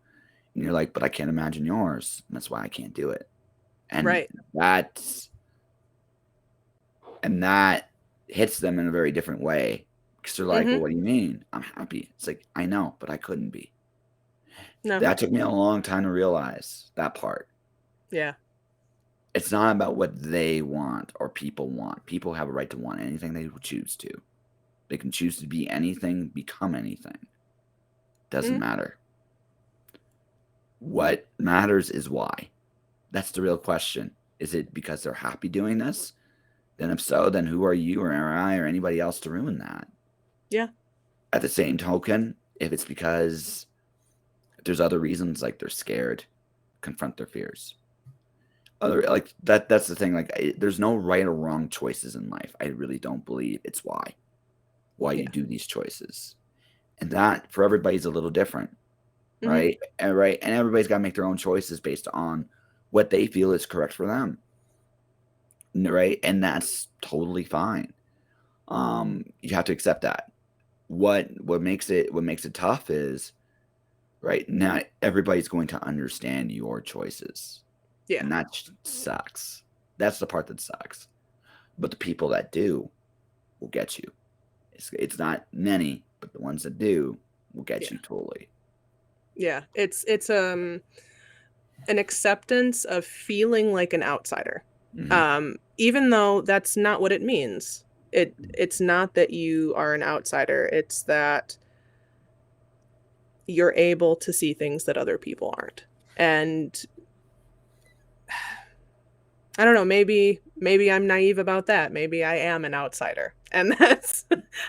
and you're like, but I can't imagine yours, and that's why I can't do it, and Right. that's and that hits them in a very different way because they're like, Mhm. well, what do you mean? I'm happy. It's like, I know, but I couldn't be. No. That took me a long time to realize that part. Yeah. It's not about what they want or people want. People have a right to want anything they choose to. They can choose to be anything, become anything. Doesn't matter. What matters is why. That's the real question. Is it because they're happy doing this? Then if so, then who are you or I or anybody else to ruin that? Yeah. At the same token, if it's because there's other reasons, like they're scared, confront their fears. That's the thing. There's no right or wrong choices in life. I really don't believe. It's why you do these choices, and that for everybody's a little different, right? And everybody's got to make their own choices based on what they feel is correct for them, right? And that's totally fine. You have to accept that. What makes it tough is, right, not everybody's going to understand your choices. Yeah. And that sucks. That's the part that sucks. But the people that do will get you. It's not many, but the ones that do will get you totally. Yeah. It's an acceptance of feeling like an outsider. Even though that's not what it means. It's not that you are an outsider. It's that you're able to see things that other people aren't. And I don't know, maybe I'm naive about that. Maybe I am an outsider. And that's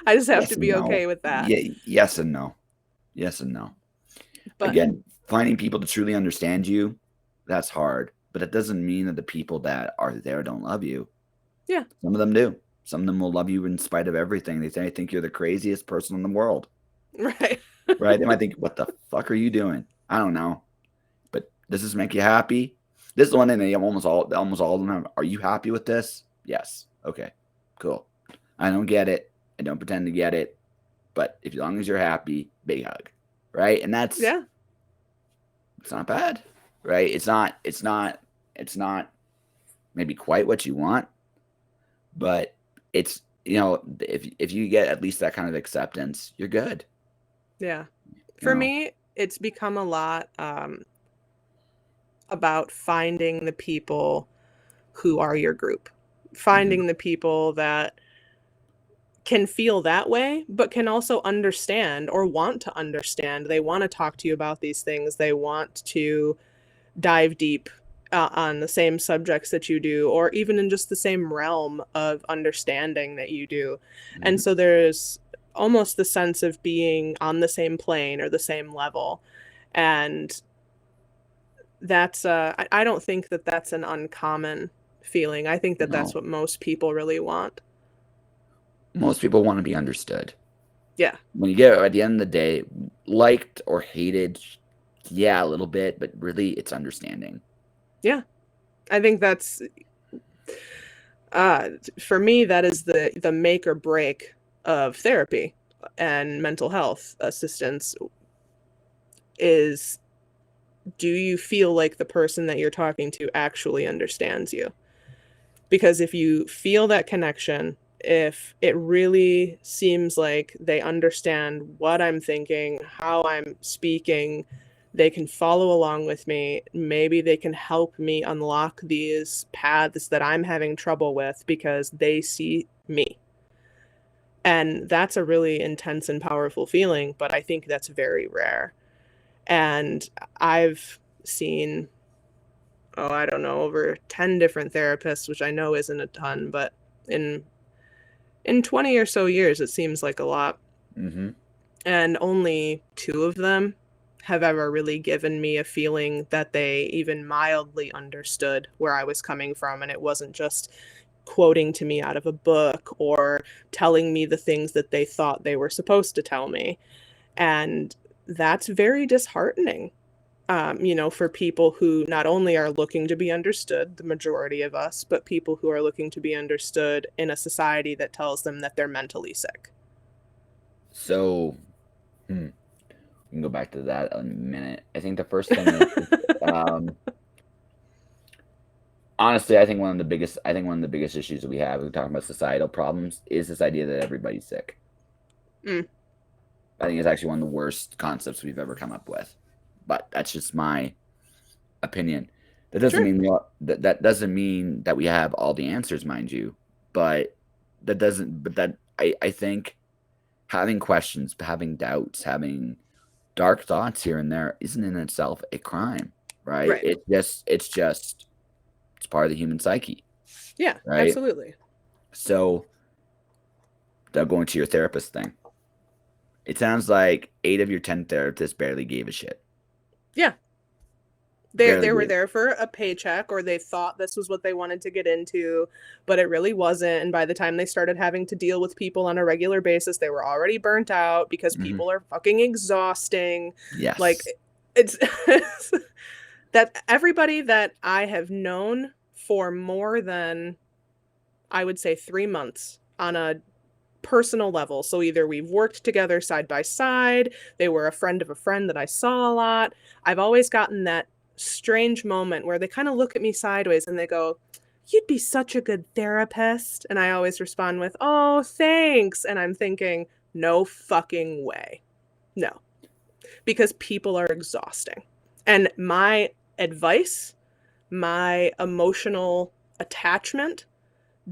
I just have to be okay with that. Yeah, yes and no. Yes and no. But again, finding people to truly understand you, that's hard. But it doesn't mean that the people that are there don't love you. Yeah. Some of them do. Some of them will love you in spite of everything. They think you're the craziest person in the world. Right. Right? They might think, what the fuck are you doing? I don't know. But does this make you happy? This is the one thing that almost all of them have. Are you happy with this? Yes. Okay. Cool. I don't get it. I don't pretend to get it. But as long as you're happy, big hug. Right? And that's it's not bad. Right? It's not maybe quite what you want, but it's, if you get at least that kind of acceptance, you're good. Yeah. For me, it's become a lot about finding the people who are your group, finding the people that can feel that way, but can also understand or want to understand. They want to talk to you about these things. They want to dive deep on the same subjects that you do, or even in just the same realm of understanding that you do. And so there's almost the sense of being on the same plane or the same level. And that's I don't think that that's an uncommon feeling. I think that that's what most people really want. Most people want to be understood. Yeah. When you get at the end of the day, liked or hated, yeah, a little bit, but really it's understanding. Yeah. I think that's for me, that is the make or break of therapy and mental health assistance. Is, do you feel like the person that you're talking to actually understands you? Because if you feel that connection, if it really seems like they understand what I'm thinking, how I'm speaking, they can follow along with me, maybe they can help me unlock these paths that I'm having trouble with because they see me. And that's a really intense and powerful feeling, but I think that's very rare. And I've seen, I don't know, over 10 different therapists, which I know isn't a ton, but in 20 or so years, it seems like a lot. And only 2 of them have ever really given me a feeling that they even mildly understood where I was coming from. And it wasn't just quoting to me out of a book or telling me the things that they thought they were supposed to tell me. And that's very disheartening. For people who not only are looking to be understood, the majority of us, but people who are looking to be understood in a society that tells them that they're mentally sick. So, we can go back to that in a minute. I think the first thing is, honestly, I think one of the biggest issues that we have, we're talking about societal problems, is this idea that everybody's sick. I think it's actually one of the worst concepts we've ever come up with. but that's just my opinion. That doesn't Sure. mean that doesn't mean that we have all the answers, mind you. But I think having questions, having doubts, having dark thoughts here and there isn't in itself a crime, right? Right. It's part of the human psyche, Yeah, right? absolutely. So, going to your therapist thing, it sounds like 8 of your 10 therapists barely gave a shit. Yeah. Barely They were gave. there for a paycheck, or they thought this was what they wanted to get into, but it really wasn't. And by the time they started having to deal with people on a regular basis, they were already burnt out because Mhm. people are fucking exhausting. Yes. Like, it's that everybody that I have known for more than, I would say, 3 months on a personal level. So either we've worked together side by side, they were a friend of a friend that I saw a lot. I've always gotten that strange moment where they kind of look at me sideways and they go, "You'd be such a good therapist." And I always respond with, "Oh, thanks." And I'm thinking, no fucking way. No. Because people are exhausting. And my advice, my emotional attachment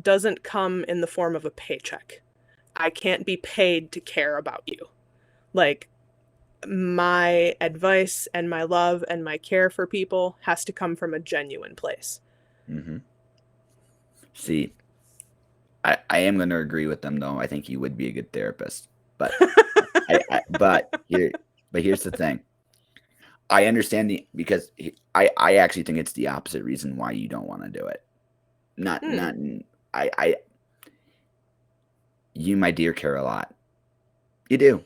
doesn't come in the form of a paycheck. I can't be paid to care about you. Like, my advice and my love and my care for people has to come from a genuine place. Mm-hmm. See, I am going to agree with them, though. I think you would be a good therapist, but here's the thing. I understand because I actually think it's the opposite reason why you don't want to do it. You, my dear, care a lot. You do.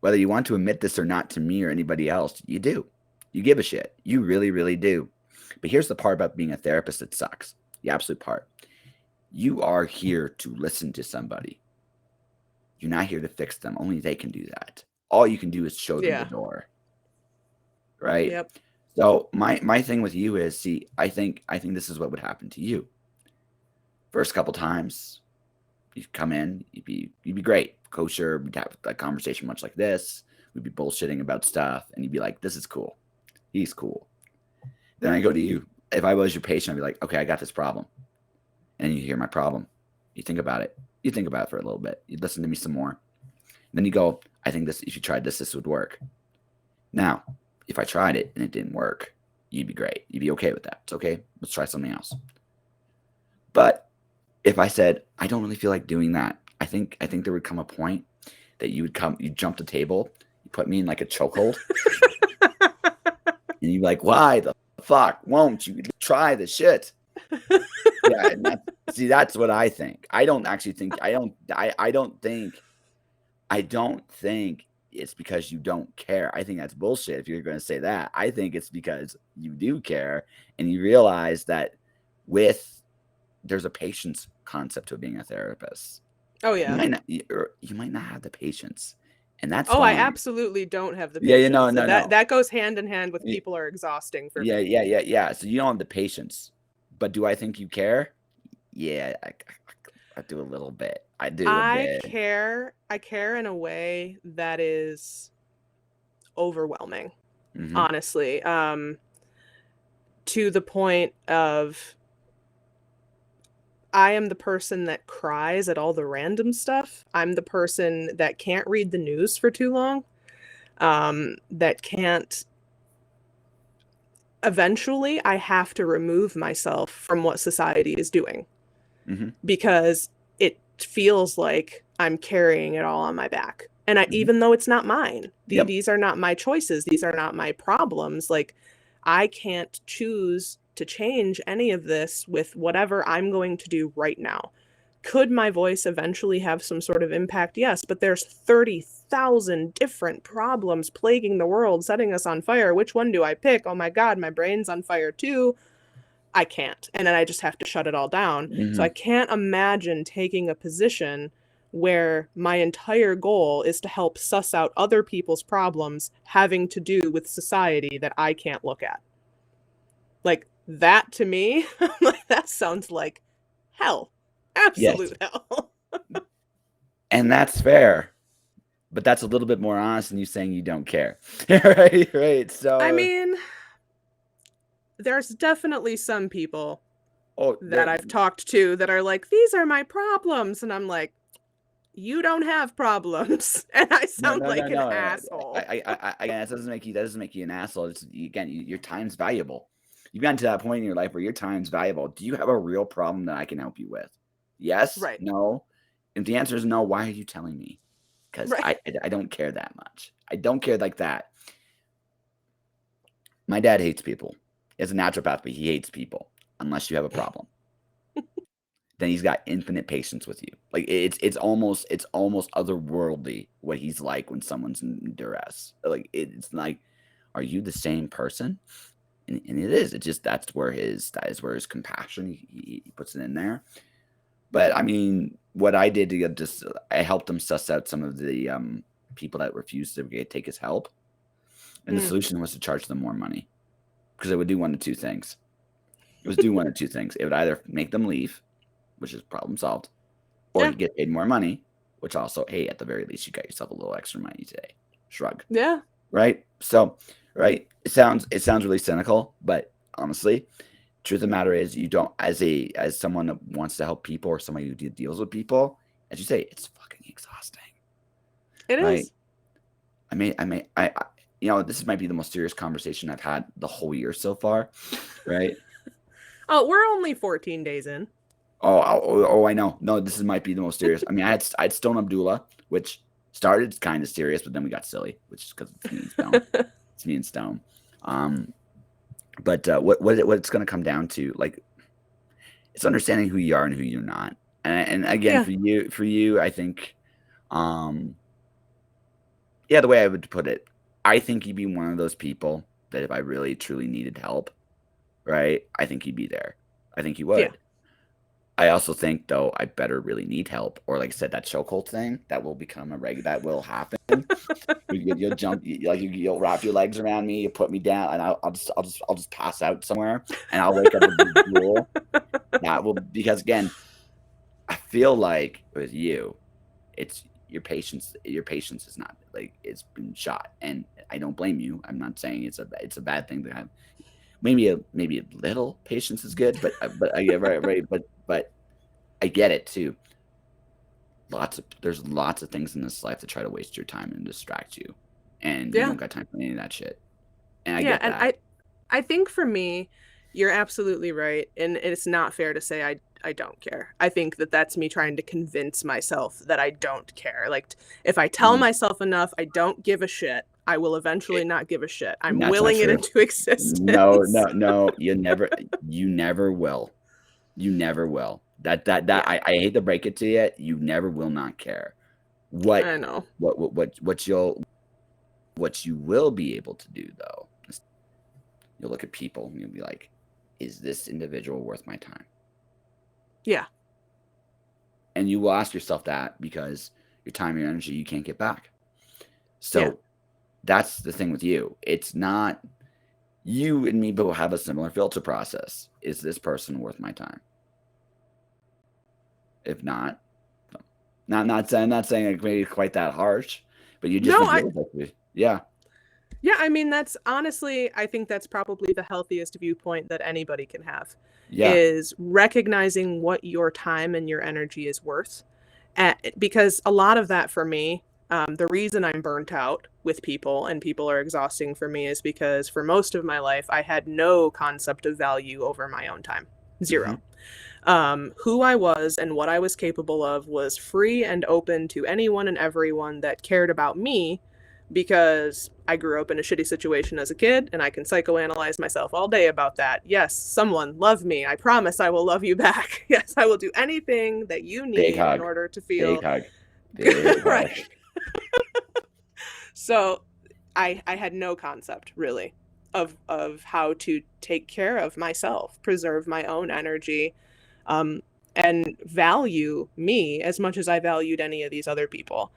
Whether you want to admit this or not to me or anybody else, you do. You give a shit. You really, really do. But here's the part about being a therapist that sucks. The absolute part. You are here to listen to somebody. You're not here to fix them. Only they can do that. All you can do is show them the door. Right? Yep. So my thing with you is, see, I think this is what would happen to you. First couple times, you'd come in, you'd be great. Kosher, we'd have a conversation much like this. We'd be bullshitting about stuff, and you'd be like, "This is cool. He's cool." Then I go to you. If I was your patient, I'd be like, "Okay, I got this problem." And you hear my problem. You think about it. You think about it for a little bit. You listen to me some more. And then you go, "I think this. If you tried this would work." Now, if I tried it and it didn't work, you'd be great. You'd be okay with that. It's okay. Let's try something else. But if I said, "I don't really feel like doing that," I think there would come a point that you'd jump the table, you put me in like a chokehold, and you'd be like, "Why the fuck won't you try the shit?" Yeah, and that's what I think. I don't think it's because you don't care. I think that's bullshit if you're going to say that. I think it's because you do care, and you realize that there's a patience concept to being a therapist. Oh yeah. You might not have the patience, and that's I fine. absolutely don't have the patience. Yeah, no. That goes hand in hand with people are exhausting for me. Yeah. So you don't have the patience, but do I think you care? Yeah, I do a little bit. I do a bit. I care in a way that is overwhelming, Mm-hmm. honestly. To the point of, I am the person that cries at all the random stuff. I'm the person that can't read the news for too long. That can't. Eventually, I have to remove myself from what society is doing. Mm-hmm. Because it feels like I'm carrying it all on my back. And even though it's not mine, these are not my choices. These are not my problems. Like, I can't choose to change any of this with whatever I'm going to do right now. Could my voice eventually have some sort of impact? Yes, but there's 30,000 different problems plaguing the world, setting us on fire. Which one do I pick? Oh my God, my brain's on fire too. I can't. And then I just have to shut it all down. Mm-hmm. So I can't imagine taking a position where my entire goal is to help suss out other people's problems having to do with society that I can't look at. Like, that to me, that sounds like hell. Absolute hell. And that's fair. But that's a little bit more honest than you saying you don't care. Right. So I mean, there's definitely some people that I've talked to that are like, these are my problems. And I'm like, you don't have problems. And I sound like an asshole. That doesn't make you an asshole. It's, again, your time's valuable. You've gotten to that point in your life where your time's valuable. Do you have a real problem that I can help you with? Yes? Right. No? If the answer is no, why are you telling me? Because right. I don't care that much. I don't care like that. My dad hates people. He has a naturopath, but he hates people unless you have a problem. Then he's got infinite patience with you. Like it's almost otherworldly what he's like when someone's in duress. Like it's like, are you the same person? And it is. It just that is where his compassion he puts it in there. But I mean, what I did to just I helped him suss out some of the people that refused to take his help, and the solution was to charge them more money, because it would do one of two things. It would do one of two things. It would either make them leave, which is problem solved, or you get paid more money, which also, hey, at the very least, you got yourself a little extra money today. Shrug. Yeah. Right. So, right. It sounds really cynical, but honestly, truth of the matter is, you don't, as someone that wants to help people or somebody who deals with people, as you say, it's fucking exhausting. It is. I you know, this might be the most serious conversation I've had the whole year so far, right? Oh, we're only 14 days in. Oh, I know. No, this might be the most serious. I mean, I had Stone Abdullah, which started kind of serious, but then we got silly, which is because it's me and Stone. It's me and Stone. But what it's going to come down to, like, it's understanding who you are and who you're not. And again, for you, I think, the way I would put it, I think you'd be one of those people that if I really truly needed help, right, I think you'd be there. I think you would. Yeah. I also think, though, I better really need help, or like I said, that chokehold thing that will become that will happen. You'll jump, you'll wrap your legs around me, you put me down, and I'll just pass out somewhere, and I'll wake up with the drool. That will, because again, I feel like with you, it's your patience. Your patience is not, like, it's been shot, and I don't blame you. I'm not saying it's a bad thing to have. Maybe a little patience is good, but I get right, but I get it too. There's lots of things in this life that try to waste your time and distract you, and you don't got time for any of that shit. And I get that. And I think for me, you're absolutely right, and it's not fair to say I don't care. I think that's me trying to convince myself that I don't care. Like, if I tell myself enough, I don't give a shit, I will eventually not give a shit. I'm willing it into existence. No, you never will. You never will. I hate to break it to you. You never will not care. I know. What you will be able to do, though, is you'll look at people and you'll be like, is this individual worth my time? Yeah. And you will ask yourself that, because your time and your energy you can't get back. So that's the thing with you. It's not you and me, but we'll have a similar filter process. Is this person worth my time? If not, not saying it may be quite that harsh, but you just yeah. I mean, that's honestly, I think that's probably the healthiest viewpoint that anybody can have. Yeah. Is recognizing what your time and your energy is worth. Because a lot of that for me, the reason I'm burnt out with people and people are exhausting for me is because for most of my life, I had no concept of value over my own time. Zero. Who I was and what I was capable of was free and open to anyone and everyone that cared about me, because I grew up in a shitty situation as a kid, and I can psychoanalyze myself all day about that. Yes, someone love me. I promise I will love you back. Yes, I will do anything that you need in order to feel. Big hug. Right. So I had no concept really of how to take care of myself, preserve my own energy, and value me as much as I valued any of these other people.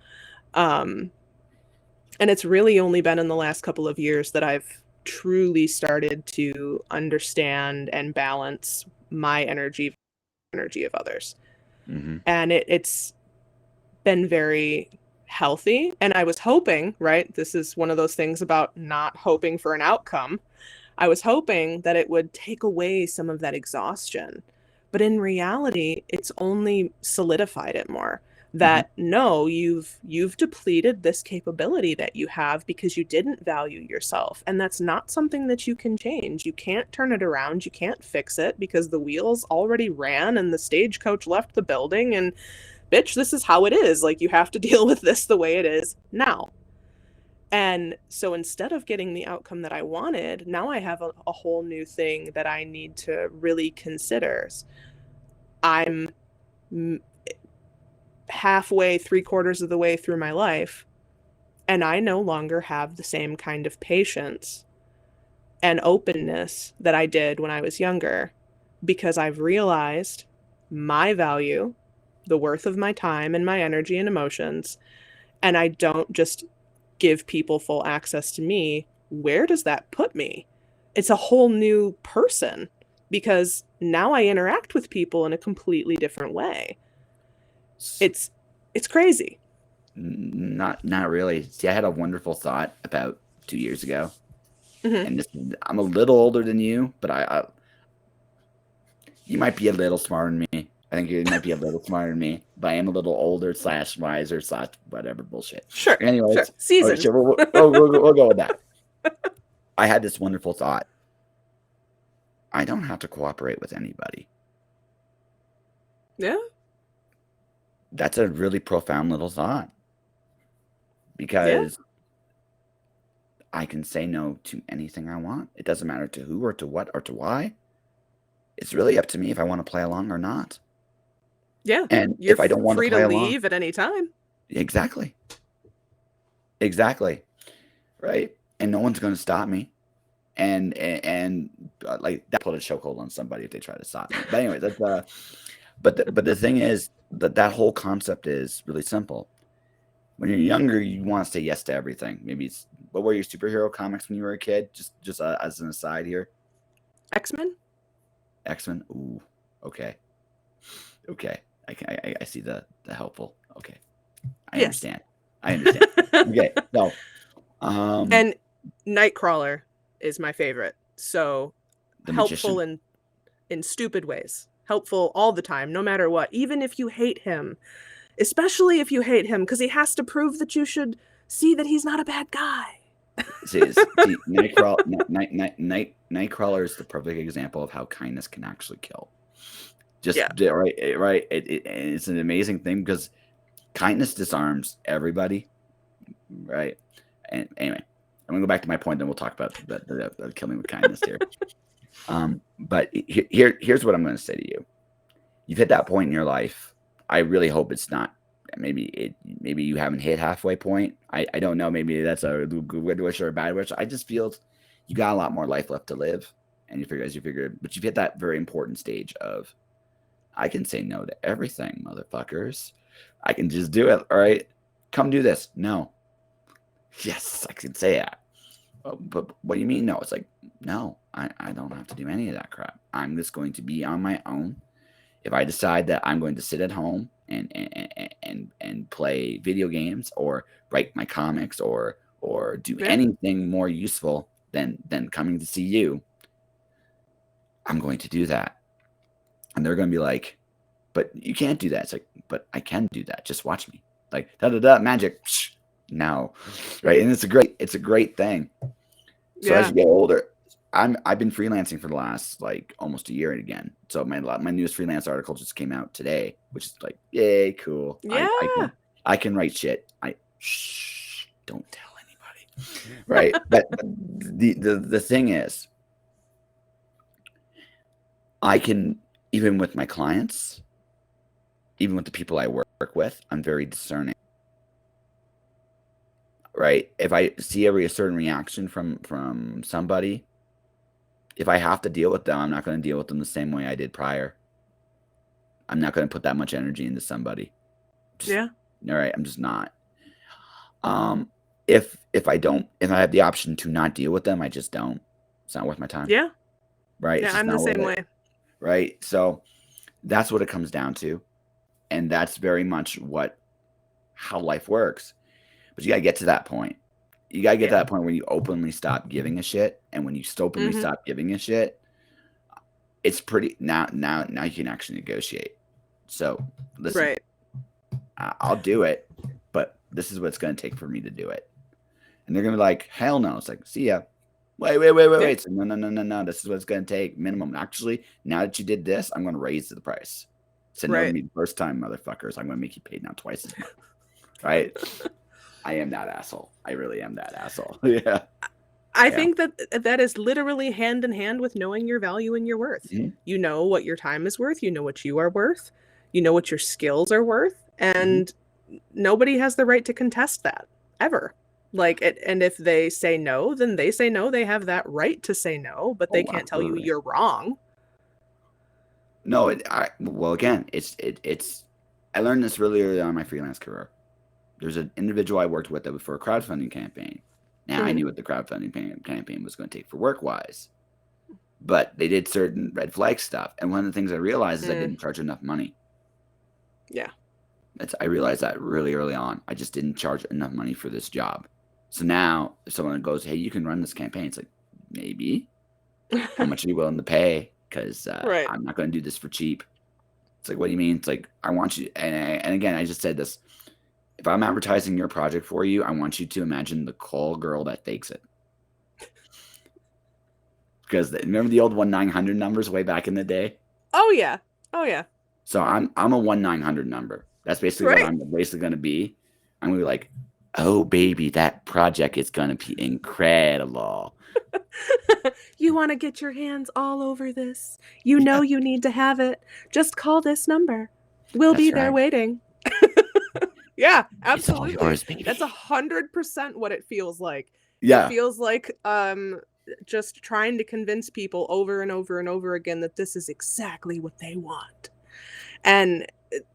And it's really only been in the last couple of years that I've truly started to understand and balance my energy of others. And it's been very healthy. And I was hoping, right? This is one of those things about not hoping for an outcome. I was hoping that it would take away some of that exhaustion. But in reality, it's only solidified it more. Hmm. That no, you've depleted this capability that you have because you didn't value yourself. And that's not something that you can change. You can't turn it around. You can't fix it because the wheels already ran and the stagecoach left the building. And bitch, this is how it is. Like, you have to deal with this the way it is now. And so instead of getting the outcome that I wanted, now I have a whole new thing that I need to really consider. I'm halfway, 3/4 of the way through my life, and I no longer have the same kind of patience and openness that I did when I was younger, because I've realized my value, the worth of my time and my energy and emotions, and I don't just give people full access to me. Where does that put me? It's a whole new person, because now I interact with people in a completely different way. It's crazy. Not really. See, I had a wonderful thought about 2 years ago, Mm-hmm. and I'm a little older than you, but you might be a little smarter than me. I think you might be a little smarter than me, but I am a little older / wiser / whatever bullshit. Sure. Anyways, Seasoned. sure, we'll go with that. I had this wonderful thought. I don't have to cooperate with anybody. Yeah. That's a really profound little thought, because I can say no to anything I want. It doesn't matter to who or to what or to why. It's really up to me if I want to play along or not. Yeah. And You're if I don't want to free play to along, leave at any time. exactly, right? And no one's going to stop me. And like, that put a chokehold on somebody if they try to stop me. But anyway, that's but the thing is that whole concept is really simple. When you're younger, you want to say yes to everything. Maybe what were your superhero comics when you were a kid? Just as an aside here. X-Men? X-Men. Ooh, okay. I see the helpful. Okay, I understand. Okay, so and Nightcrawler is my favorite. So the helpful magician. in stupid ways. Helpful all the time, no matter what. Even if you hate him, especially if you hate him, because he has to prove that you should see that he's not a bad guy. See, Nightcrawler is the perfect example of how kindness can actually kill. Right. It's an amazing thing because kindness disarms everybody, right? And anyway, I'm gonna go back to my point, then we'll talk about the killing with kindness here. But here's what I'm gonna say to you. You've hit that point in your life. I really hope it's not. Maybe you haven't hit halfway point. I don't know. Maybe that's a good wish or a bad wish. I just feel you got a lot more life left to live, and but you've hit that very important stage of, I can say no to everything, motherfuckers. I can just do it. All right, come do this. No. Yes, I can say that. But what do you mean no? It's like, no, I don't have to do any of that crap. I'm just going to be on my own. If I decide that I'm going to sit at home and play video games or write my comics or do anything more useful than coming to see you, I'm going to do that. And they're going to be like, but you can't do that. It's like, but I can do that. Just watch me. Like, magic. No. Right. And it's a great thing. So as you get older, I've been freelancing for the last like almost a year again. So my newest freelance article just came out today, which is like, yay, cool. Yeah. I can write shit. Don't tell anybody. Right. But the thing is, I can, even with my clients, even with the people I work with, I'm very discerning. Right. If I see a certain reaction from somebody, if I have to deal with them, I'm not going to deal with them the same way I did prior. I'm not going to put that much energy into somebody. All right. I'm just not. If I have the option to not deal with them, I just don't. It's not worth my time. Yeah. Right. Yeah, I'm the same way. Right. So that's what it comes down to. And that's very much how life works. But you gotta get to that point. You gotta get to Yeah. that point where you openly stop giving a shit, and when you openly stop giving a shit, it's pretty now you can actually negotiate. So listen, Right. I'll do it, but this is what it's gonna take for me to do it. And they're gonna be like, hell no. It's like, see ya. Wait. Yeah. It's like, no. This is what it's gonna take minimum. Actually, now that you did this, I'm gonna raise the price. Said no to me the first time, motherfuckers. I'm gonna make you pay now twice as much. Right? I am that asshole. I really am that asshole. Yeah. I think that is literally hand in hand with knowing your value and your worth. You know what your time is worth. You know what you are worth. You know what your skills are worth. And nobody has the right to contest that ever. Like it, and if they say no, then they say no. They have that right to say no, but they can't tell you you're wrong. No, well, again, it's. I learned this really early on in my freelance career. There's an individual I worked with that was for a crowdfunding campaign. Now I knew what the crowdfunding campaign was going to take for work-wise, but they did certain red flag stuff. And one of the things I realized is I didn't charge enough money. Yeah. I realized that really early on. I just didn't charge enough money for this job. So now if someone goes, hey, you can run this campaign, it's like, maybe. How much are you willing to pay? Because I'm not going to do this for cheap. It's like, what do you mean? It's like, I want you, and again, I just said this. If I'm advertising your project for you, I want you to imagine the call girl that fakes it. Because remember the old 1-900 numbers way back in the day? Oh yeah. So I'm a 1-900 number. That's basically what I'm basically going to be. I'm going to be like, oh baby, that project is going to be incredible. You want to get your hands all over this. You know you need to have it. Just call this number. We'll be there waiting. Yeah, absolutely. It's all yours, baby. That's 100% what it feels like. Yeah. It feels like just trying to convince people over and over and over again that this is exactly what they want. And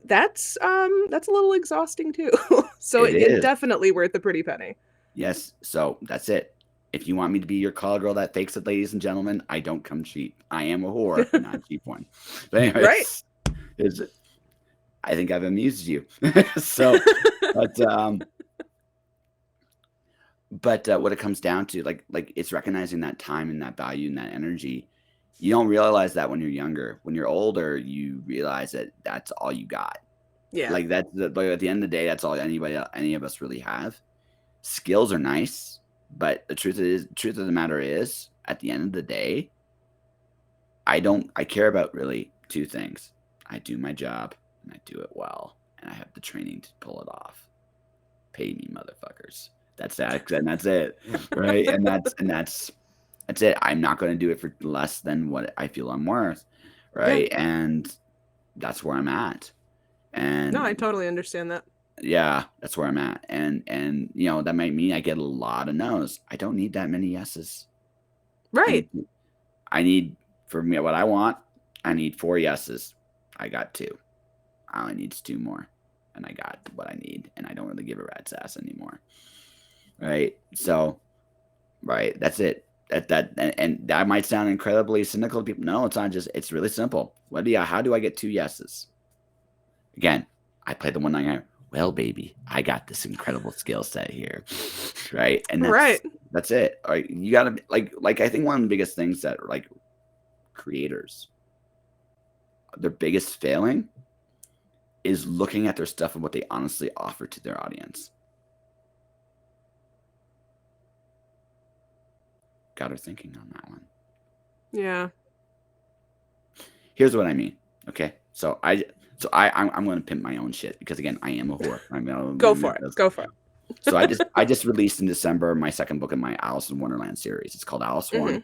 that's a little exhausting too. So it's definitely worth the pretty penny. Yes. So that's it. If you want me to be your call girl that fakes it, ladies and gentlemen, I don't come cheap. I am a whore, not a cheap one. But anyways, I think I've amused you. So, but what it comes down to, like it's recognizing that time and that value and that energy. You don't realize that when you're younger. When you're older, you realize that that's all you got. Yeah. Like at the end of the day, that's all any of us really have. Skills are nice, but the truth of the matter is, at the end of the day, I care about really two things. I do my job and I do it well, and I have the training to pull it off. Pay me, motherfuckers. That's that, and that's it, right? and that's it. I'm not going to do it for less than what I feel I'm worth, right? Yeah. And that's where I'm at. And no, I totally understand that. Yeah, that's where I'm at. And that might mean I get a lot of no's. I don't need that many yeses. Right. I need for me what I want, I need 4 yeses. I got 2. I only need 2 more. And I got what I need. And I don't really give a rat's ass anymore. Right? So, right, that's it. And that might sound incredibly cynical to people. No, it's not. It's really simple. How do I get 2 yeses? Again, I played the 1-900. Well, baby, I got this incredible skill set here, right? And that's it. All right, you gotta like I think one of the biggest things that creators, their biggest failing is looking at their stuff and what they honestly offer to their audience. Got her thinking on that one. Yeah. Here's what I mean. Okay, so I'm going to pimp my own shit because again, I am a whore. Go for it. So I just released in December my second book in my Alice in Wonderland series. It's called Alice One.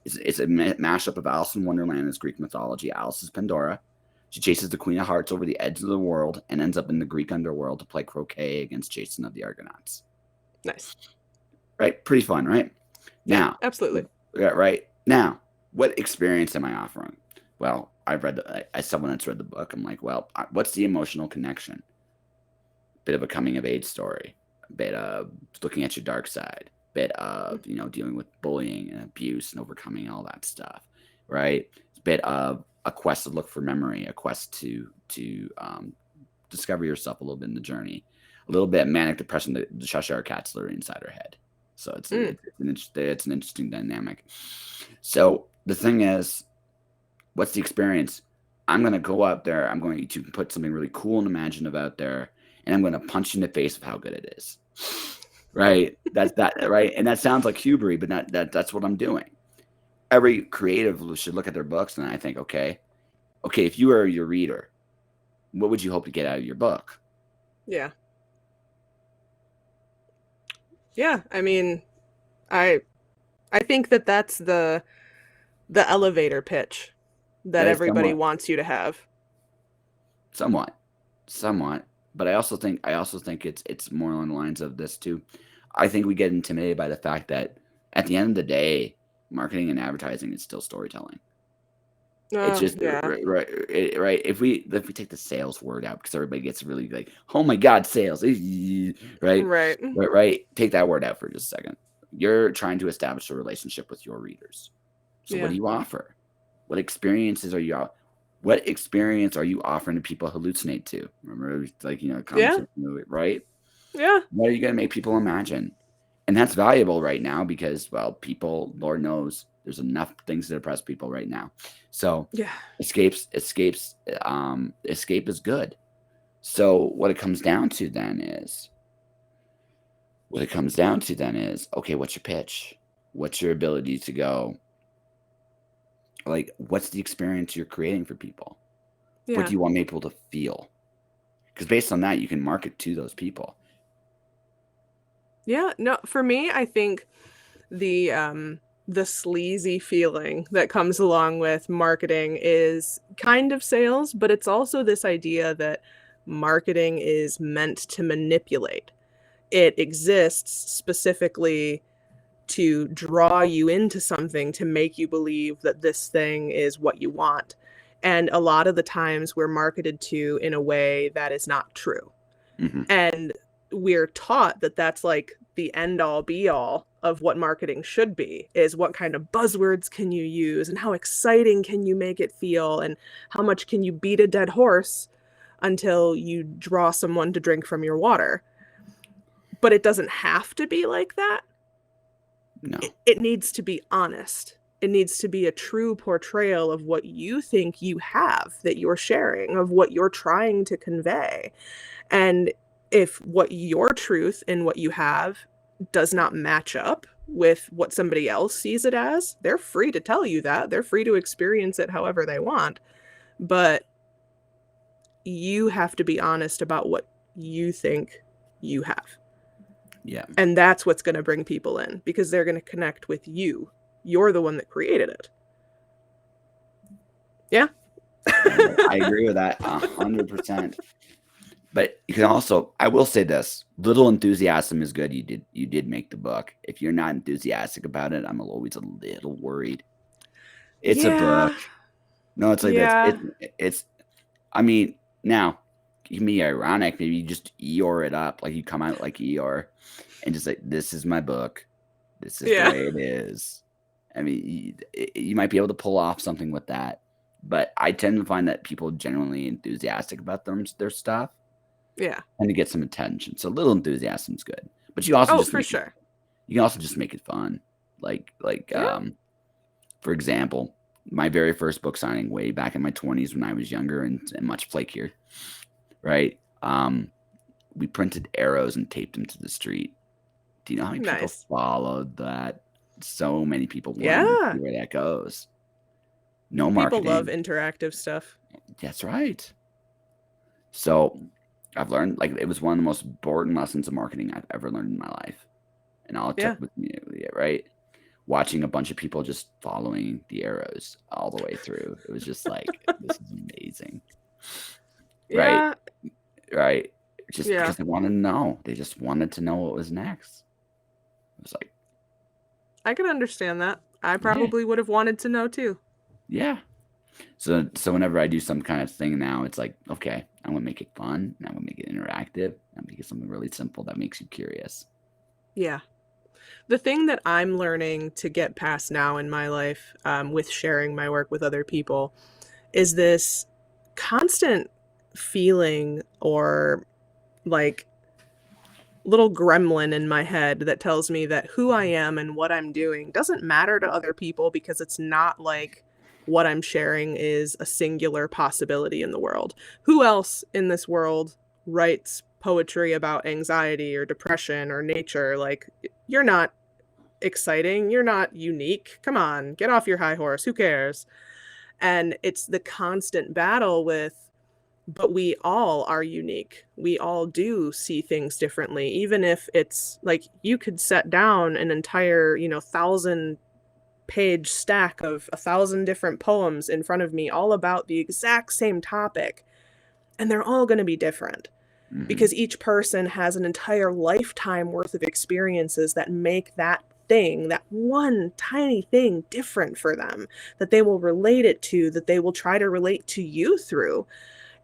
It's a mashup of Alice in Wonderland and Greek mythology. Alice is Pandora. She chases the Queen of Hearts over the edge of the world and ends up in the Greek underworld to play croquet against Jason of the Argonauts. Nice. Right? Pretty fun, right? Now, absolutely. Yeah, right. Now, what experience am I offering? Well, as someone that's read the book, I'm like, well, what's the emotional connection? Bit of a coming of age story, a bit of looking at your dark side, a bit of, dealing with bullying and abuse and overcoming all that stuff, right? A bit of a quest to look for memory, a quest to discover yourself a little bit in the journey. a little bit manic depression. The Cheshire Cat's literally inside her head, so Mm. it's an interesting dynamic. So the thing is, what's the experience? I'm going to go out there. I'm going to put something really cool and imaginative out there, and I'm going to punch you in the face of how good it is. Right? That's that. Right? And that sounds like hubris, but that's what I'm doing. Every creative should look at their books and I think, okay, if you were your reader, what would you hope to get out of your book? Yeah. Yeah. I mean, I think that that's the elevator pitch that That is everybody wants you to have. somewhat, but I also think it's more along the lines of this too. I think we get intimidated by the fact that at the end of the day, marketing and advertising is still storytelling. It's just Yeah. right. If we take the sales word out, because everybody gets really like, oh my god, sales, right? Right. Right. Take that word out for just a second. You're trying to establish a relationship with your readers. So what Yeah. do you offer? What experiences are you? What experience are you offering to people hallucinate to? Remember, like conversation, right? Yeah. What are you going to make people imagine? And that's valuable right now because, well, people, Lord knows, there's enough things to depress people right now. So Yeah. escape is good. So what it comes down to then is, okay, what's your pitch? What's your ability to go? Like, what's the experience you're creating for people? What do Yeah. you want people to feel? Because based on that, you can market to those people. Yeah. No, for me, I think the sleazy feeling that comes along with marketing is kind of sales, but it's also this idea that marketing is meant to manipulate. It exists specifically to draw you into something to make you believe that this thing is what you want. And a lot of the times we're marketed to in a way that is not true. Mm-hmm. And we're taught that that's like the end all be all of what marketing should be, is what kind of buzzwords can you use and how exciting can you make it feel and how much can you beat a dead horse until you draw someone to drink from your water. But it doesn't have to be like that. No. It needs to be honest. It needs to be a true portrayal of what you think you have that you're sharing, of what you're trying to convey. And if what your truth and what you have does not match up with what somebody else sees it as, they're free to tell you that. They're free to experience it however they want. But you have to be honest about what you think you have. Yeah. And that's what's going to bring people in because they're going to connect with you. You're the one that created it. Yeah. I agree with that 100%. But you can also, I will say this, little enthusiasm is good. You did make the book. If you're not enthusiastic about it, I'm always a little worried. It's a book. No, it's like yeah. it's I mean, now it can be ironic. Maybe you just Eeyore it up. Like you come out like Eeyore and just like, this is my book. This is the way it is. I mean, you might be able to pull off something with that. But I tend to find that people genuinely enthusiastic about their stuff. Yeah. And to get some attention. So a little enthusiasm is good. But you also for sure. You can also just make it fun. Like for example, my very first book signing way back in my 20s when I was younger and much flakier, right? We printed arrows and taped them to the street. Do you know how many people followed that? So many people wanted to see where that goes. No marketing. People love interactive stuff. That's right. So I've learned, like, it was one of the most important lessons of marketing I've ever learned in my life. And all it took with me, right? Watching a bunch of people just following the arrows all the way through. It was just like, this is amazing. Yeah. Right. Just because they wanted to know. They just wanted to know what was next. It was like, I can understand that. I probably would have wanted to know too. Yeah. So whenever I do some kind of thing now, it's like, okay, I'm gonna make it fun. I'm gonna make it interactive. I'm gonna make it something really simple that makes you curious. Yeah. The thing that I'm learning to get past now in my life, with sharing my work with other people, is this constant feeling or like little gremlin in my head that tells me that who I am and what I'm doing doesn't matter to other people, because it's not like what I'm sharing is a singular possibility in the world. Who else in this world writes poetry about anxiety or depression or nature? Like, you're not exciting. You're not unique. Come on, get off your high horse. Who cares? And it's the constant battle with, but we all are unique. We all do see things differently, even if it's like you could set down an entire, 1,000-page stack of 1,000 different poems in front of me, all about the exact same topic, and they're all going to be different because each person has an entire lifetime worth of experiences that make that thing, that one tiny thing, different for them, that they will relate it to, that they will try to relate to you through.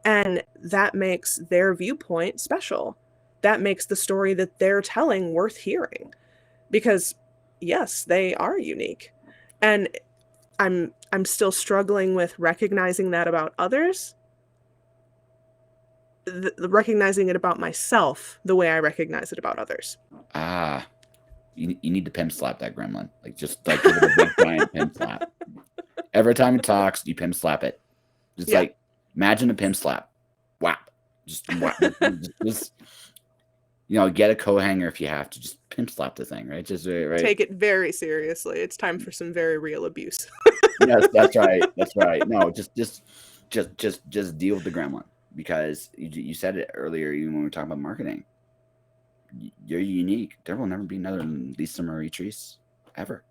And that makes their viewpoint special. That makes the story that they're telling worth hearing. Because yes, they are unique. And I'm still struggling with recognizing that about others, recognizing it about myself the way I recognize it about others. You need to pimp slap that gremlin. Like, just like give it a big giant pimp slap. Every time it talks, you pimp slap it. Just like, imagine a pimp slap. Whap. Just whap. just get a coat hanger if you have to. Just pimp slap the thing, right? Just right. Take it very seriously. It's time for some very real abuse. Yes, that's right. That's right. No, just deal with the gremlin, because you said it earlier, even when we were talking about marketing. You're unique. There will never be another Lisa Marie Treece ever.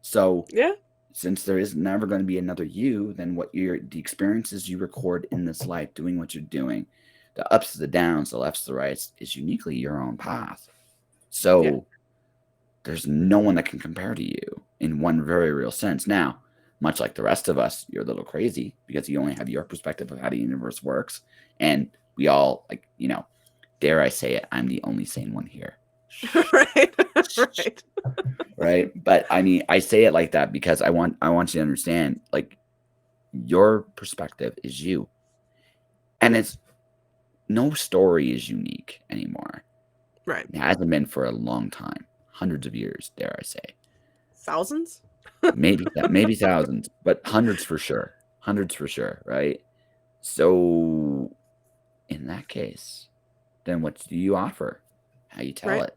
So since there is never going to be another you, then the experiences you record in this life, doing what you're doing, the ups, the downs, the lefts, the rights, is uniquely your own path. So there's no one that can compare to you in one very real sense. Now, much like the rest of us, you're a little crazy because you only have your perspective of how the universe works. And we all, dare I say it, I'm the only sane one here. Right. Right. But I mean, I say it like that because I want you to understand, like, your perspective is you. And it's no story is unique anymore. Right. It hasn't been for a long time. Hundreds of years, dare I say. Thousands? Maybe thousands, but hundreds for sure. Hundreds for sure, right? So in that case, then what do you offer? How you tell it.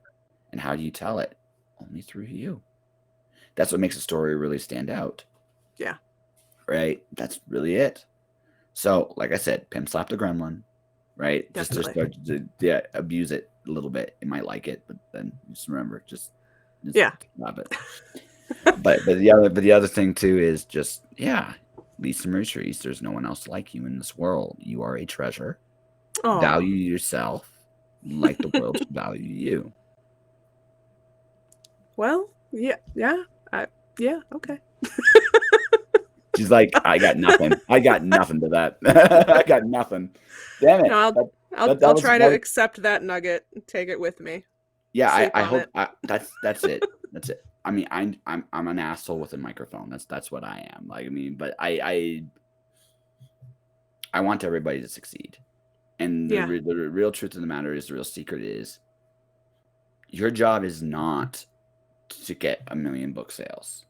And how do you tell it? Only through you. That's what makes a story really stand out. Yeah. Right? That's really it. So, like I said, pimp slap the gremlin, right? Definitely. Just start to abuse it a little bit. It might like it, but then just remember, just stop it. but the other thing too is just, Lisa Marie Treece, there's no one else like you in this world. You are a treasure. Aww. Value yourself like the world should value you. Well, okay. She's like, I got nothing. I got nothing to that. I got nothing. Damn it. No, I'll try to accept that nugget, take it with me. Yeah, I hope that's it. That's it. I mean, I'm an asshole with a microphone. That's what I am. Like, I mean, but I want everybody to succeed. And the real truth of the matter is, the real secret is, your job is not to get 1 million book sales.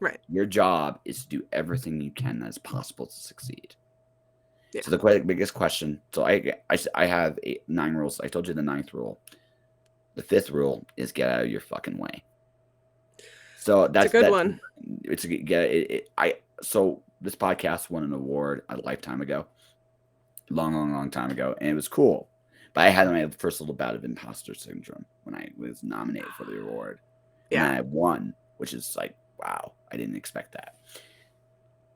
Right. Your job is to do everything you can as possible to succeed. Yeah. So the biggest question. So I have 9 rules. I told you the 9th rule. The 5th rule is get out of your fucking way. So that's a good one. It's so this podcast won an award a lifetime ago, long time ago, and it was cool. But I had my first little bout of imposter syndrome when I was nominated for the award. Yeah, and I won, which is like, wow, I didn't expect that.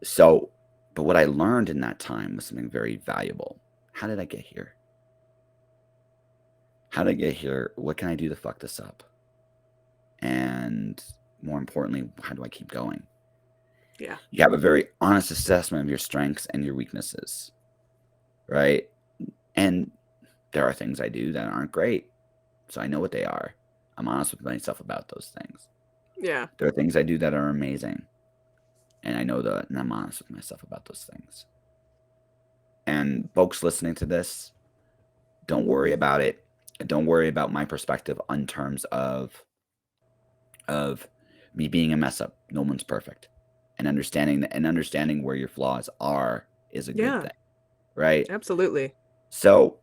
So, but what I learned in that time was something very valuable. How did I get here? How did I get here? What can I do to fuck this up? And more importantly, how do I keep going? Yeah. You have a very honest assessment of your strengths and your weaknesses, right? And there are things I do that aren't great. So I know what they are. I'm honest with myself about those things. Yeah. There are things I do that are amazing. And I know that, and I'm honest with myself about those things. And folks listening to this, don't worry about it. Don't worry about my perspective on terms of me being a mess up. No one's perfect. And understanding where your flaws are is a good thing. Right? Absolutely. So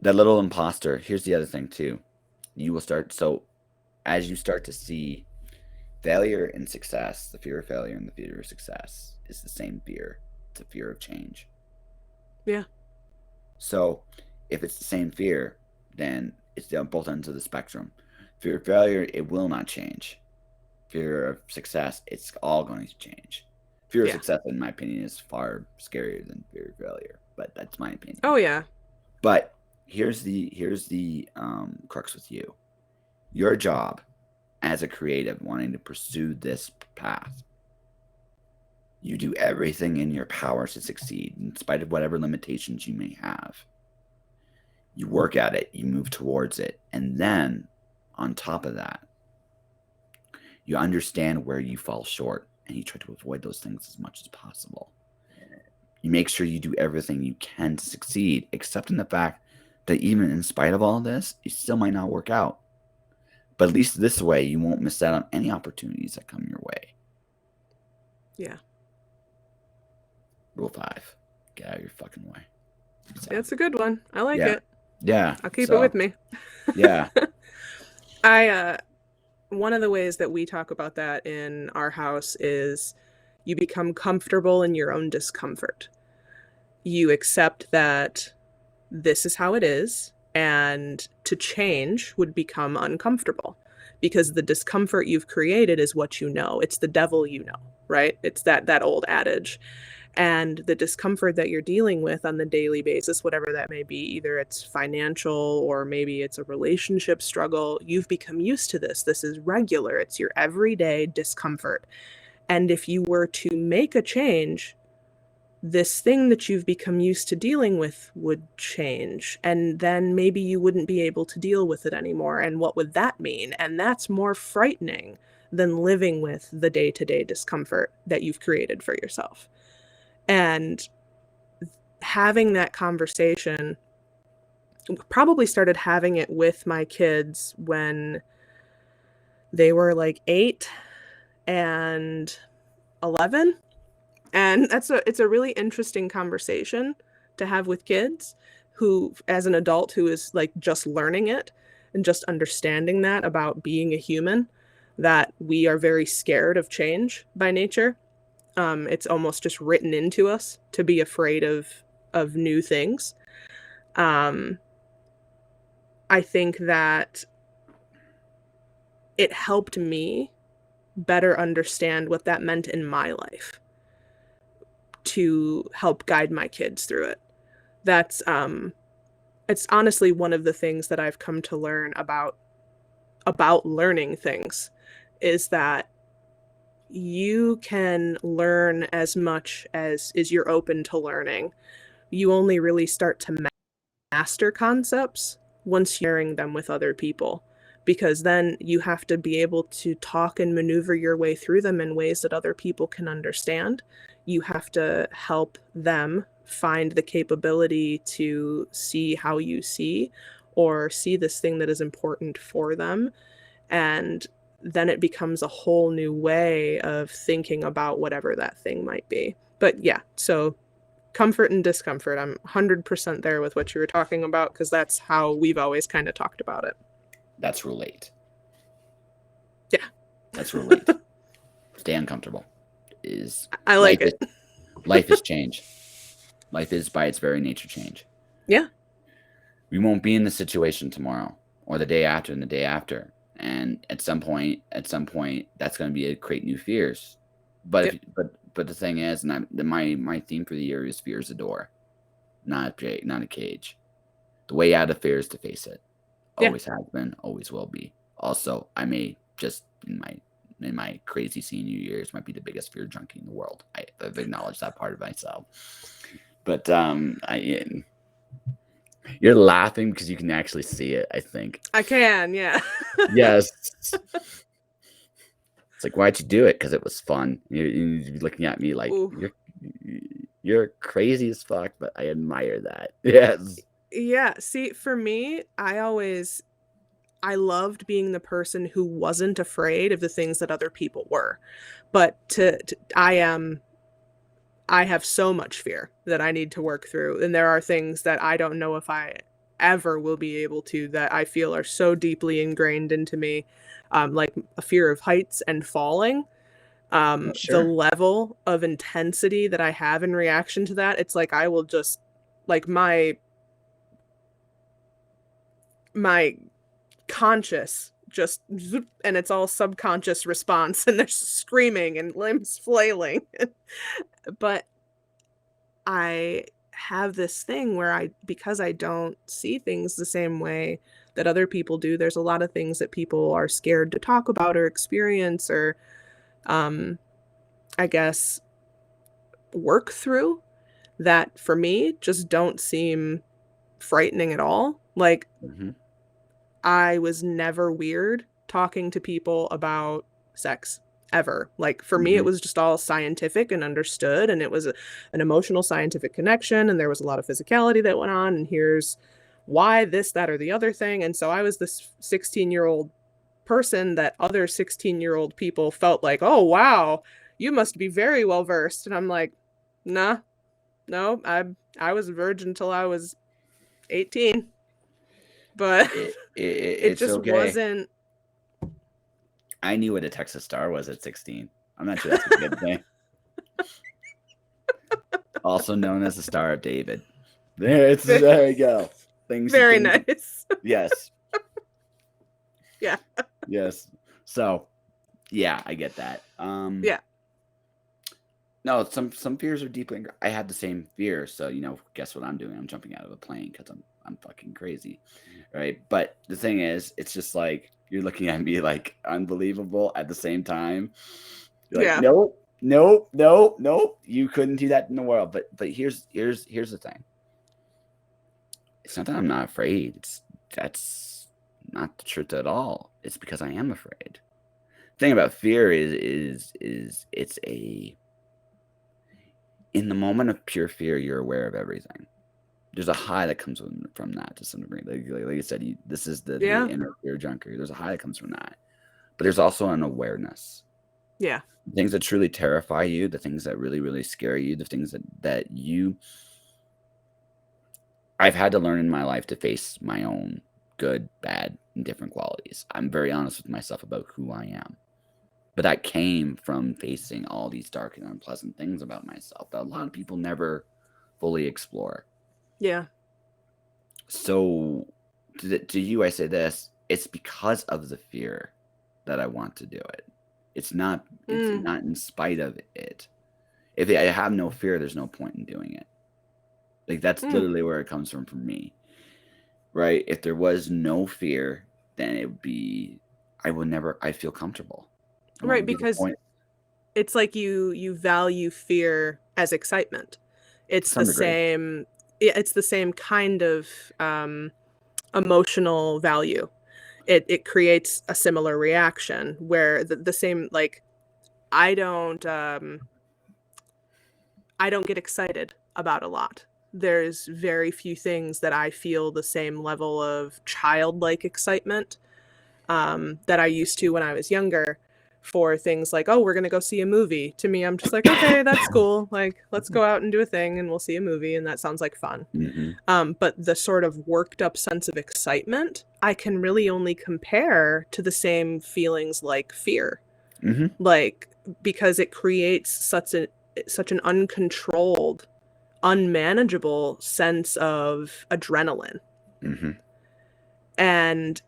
that little imposter, here's the other thing too. You will start, so as you start to see failure and success, the fear of failure and the fear of success is the same fear. It's a fear of change. Yeah. So if it's the same fear, then it's on both ends of the spectrum. Fear of failure, it will not change. Fear of success, it's all going to change. Fear of success, in my opinion, is far scarier than fear of failure, but that's my opinion. Oh yeah. But here's the crux with you. Your job as a creative wanting to pursue this path, you do everything in your power to succeed in spite of whatever limitations you may have. You work at it, you move towards it, and then on top of that, you understand where you fall short and you try to avoid those things as much as possible. You make sure you do everything you can to succeed, accepting the fact that even in spite of all this, it still might not work out. But at least this way, you won't miss out on any opportunities that come your way. Yeah. Rule 5. Get out of your fucking way. So, that's a good one. I like it. Yeah. I'll keep it with me. Yeah. One of the ways that we talk about that in our house is you become comfortable in your own discomfort. You accept that this is how it is, and to change would become uncomfortable because the discomfort you've created is what you know. It's the devil you know, right? It's that old adage. And the discomfort that you're dealing with on the daily basis, whatever that may be, either it's financial or maybe it's a relationship struggle, you've become used to this. This is regular. It's your everyday discomfort. And if you were to make a change, this thing that you've become used to dealing with would change. And then maybe you wouldn't be able to deal with it anymore. And what would that mean? And that's more frightening than living with the day-to-day discomfort that you've created for yourself. And having that conversation, probably started having it with my kids when they were like 8 and 11. And it's a really interesting conversation to have with kids who, as an adult who is like just learning it and just understanding that about being a human, that we are very scared of change by nature. It's almost just written into us to be afraid of new things. I think that it helped me better understand what that meant in my life to help guide my kids through it. That's it's honestly one of the things that I've come to learn about learning things, is that you can learn as much as you're open to learning. You only really start to master concepts once you're sharing them with other people, because then you have to be able to talk and maneuver your way through them in ways that other people can understand. You have to help them find the capability to see how you see, or see this thing that is important for them. And then it becomes a whole new way of thinking about whatever that thing might be. But yeah, so comfort and discomfort, I'm 100% there with what you were talking about, because that's how we've always kind of talked about it. That's rule 8. Yeah. That's rule 8. Stay uncomfortable. I like it. Life is change. Life is by its very nature change. Yeah. We won't be in the situation tomorrow or the day after and the day after. And at some point, that's going to be create new fears. But but the thing is, and my theme for the year is fear is a door, not a cage. The way out of fear is to face it. Always has been, always will be. Also, I may just in my crazy senior years might be the biggest fear junkie in the world. I've acknowledged that part of myself. But you're laughing because you can actually see it, I think. I can, yeah. Yes. It's like, why'd you do it? Because it was fun. You're looking at me like, you're crazy as fuck, but I admire that. Yes. Yeah, see, for me, I loved being the person who wasn't afraid of the things that other people were. But I have so much fear that I need to work through, and there are things that I don't know if I ever will be able to, that I feel are so deeply ingrained into me, like a fear of heights and falling. The Sure. level of intensity that I have in reaction to that, it's like I will just like my conscious just zoop, and it's all subconscious response, and there's screaming and limbs flailing. But I have this thing where because I don't see things the same way that other people do, there's a lot of things that people are scared to talk about or experience or, um, I guess, work through, that for me just don't seem frightening at all. Like, Hmm. I was never weird talking to people about sex ever. Like for me, it Hmm. was just all scientific and understood, and it was an emotional scientific connection, and there was a lot of physicality that went on. And here's why this, that, or the other thing. And so I was this 16-year-old person that other 16-year-old people felt like, oh wow, you must be very well versed. And I'm like, nah, no, I was a virgin until I was 18, but it It's just okay. wasn't. I knew what a Texas Star was at 16. I'm not sure that's a good thing. Also known as the Star of David. There you go. Very Things. nice. Yes. Yeah. Yes. So, yeah, I get that. Yeah. No, some fears are deeply. I had the same fear, so guess what I'm doing? I'm jumping out of a plane because I'm fucking crazy, right? But the thing is, it's just like you're looking at me like unbelievable at the same time. You're like, Yeah. nope, nope, nope, nope. You couldn't do that in the world. But here's the thing. It's not that I'm not afraid. That's not the truth at all. It's because I am afraid. The thing about fear is it's in the moment of pure fear, you're aware of everything. There's a high that comes from that to some degree. Like you said, this is the Yeah. inner fear junker. There's a high that comes from that. But there's also an awareness. Yeah. Things that truly terrify you, the things that really, really scare you, the things that I've had to learn in my life to face my own good, bad, and different qualities. I'm very honest with myself about who I am. But that came from facing all these dark and unpleasant things about myself that a lot of people never fully explore. Yeah. So to you, I say this: it's because of the fear that I want to do it. It's not in spite of it. If I have no fear, there's no point in doing it. Like that's literally where it comes from for me. Right? If there was no fear, then it would be I feel comfortable. And what Right, would be the because point? it's like you value fear as excitement. To It's the some degree. same it's the same kind of emotional value. It creates a similar reaction where the same, like, I don't um I don't get excited about a lot. There's very few things that I feel the same level of childlike excitement that I used to when I was younger, for things like, oh, we're going to go see a movie. To me, I'm just like, okay, that's cool. Like, let's go out and do a thing and we'll see a movie. And that sounds like fun. Mm-hmm. But the sort of worked up sense of excitement, I can really only compare to the same feelings like fear. Mm-hmm. Like, because it creates such an uncontrolled, unmanageable sense of adrenaline. Mm-hmm. And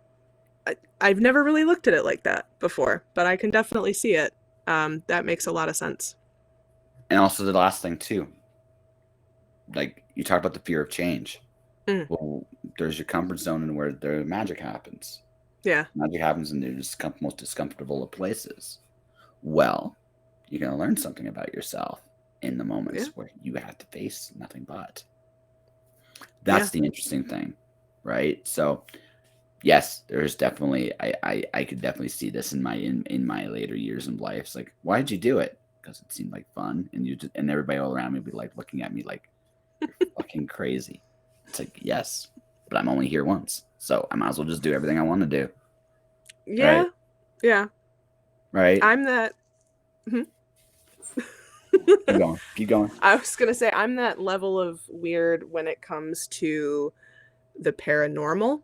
I've never really looked at it like that before, but I can definitely see it. That makes a lot of sense. And also the last thing too, like you talk about the fear of change. Mm. Well, there's your comfort zone and where the magic happens. Yeah. Magic happens in the most discomfortable of places. Well, you're going to learn something about yourself in the moments Yeah. where you have to face nothing but. That's the interesting thing, right? So, yes, there's definitely I could definitely see this in my later years in life. It's like, why did you do it? Because it seemed like fun, and everybody all around me would be like looking at me like you're fucking crazy. It's like, yes, but I'm only here once, so I might as well just do everything I want to do. Yeah. Right? Yeah. Right? I'm that. Keep going. Keep going. I was going to say, I'm that level of weird when it comes to the paranormal.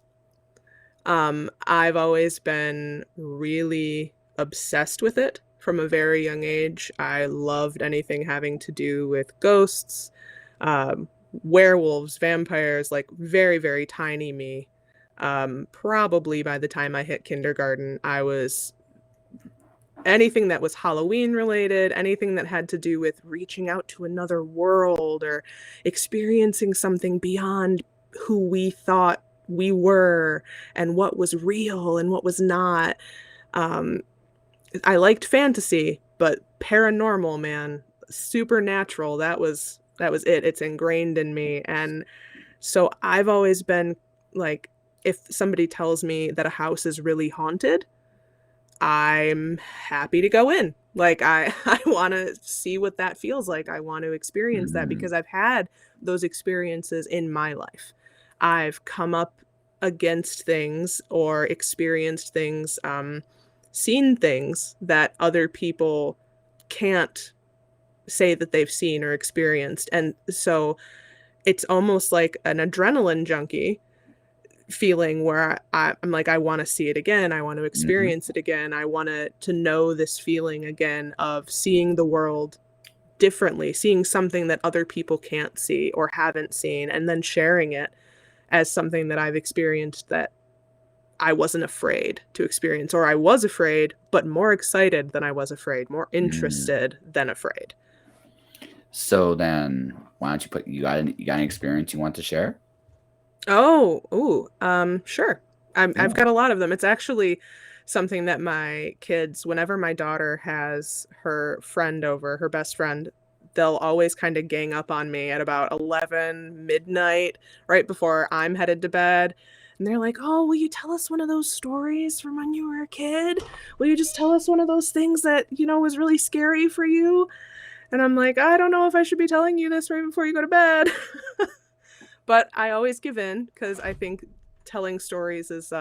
I've always been really obsessed with it from a very young age. I loved anything having to do with ghosts, um, werewolves, vampires, like very, very tiny me. Probably by the time I hit kindergarten, I was anything that was Halloween related, anything that had to do with reaching out to another world or experiencing something beyond who we thought we were and what was real and what was not. Um, I liked fantasy, but paranormal, man, supernatural, that was it. It's ingrained in me. And so I've always been like, if somebody tells me that a house is really haunted, I'm happy to go in. Like I want to see what that feels like. I want to experience that because I've had those experiences in my life. I've come up against things or experienced things, seen things that other people can't say that they've seen or experienced. And so it's almost like an adrenaline junkie feeling where I'm like, I want to see it again. I want to experience it again. I want to know this feeling again of seeing the world differently, seeing something that other people can't see or haven't seen, and then sharing it as something that I've experienced that I wasn't afraid to experience, or I was afraid, but more excited than I was afraid, more interested than afraid. So then, why don't you put you got an experience you want to share? Sure. I've Yeah. got a lot of them. It's actually something that my kids, whenever my daughter has her friend over, her best friend, they'll always kind of gang up on me at about 11 midnight, right before I'm headed to bed. And they're like, "Oh, will you tell us one of those stories from when you were a kid? Will you just tell us one of those things that, was really scary for you?" And I'm like, "I don't know if I should be telling you this right before you go to bed." But I always give in because I think telling stories is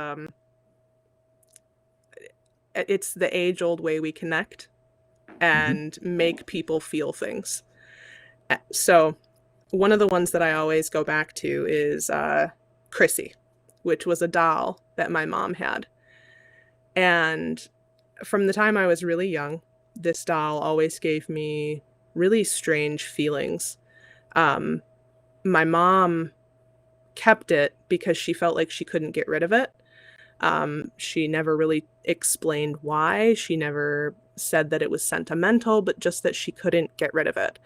it's the age-old way we connect and make people feel things. So one of the ones that I always go back to is Chrissy, which was a doll that my mom had. And from the time I was really young, this doll always gave me really strange feelings. My mom kept it because she felt like she couldn't get rid of it. She never really explained why. She never said that it was sentimental, but just that she couldn't get rid of it.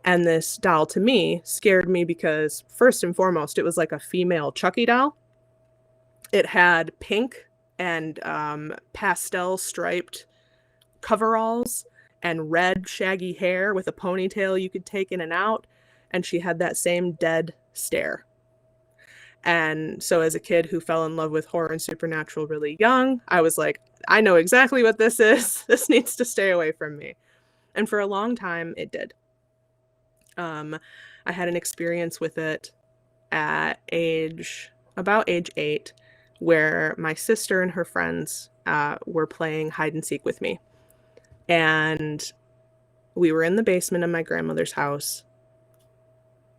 And this doll to me scared me because, first and foremost, it was like a female Chucky doll. It had pink and pastel striped coveralls and red shaggy hair with a ponytail you could take in and out. And she had that same dead stare. And so as a kid who fell in love with horror and supernatural really young, I was like, I know exactly what this is. This needs to stay away from me. And for a long time, it did. I had an experience with it at about age 8, where my sister and her friends were playing hide and seek with me. And we were in the basement of my grandmother's house.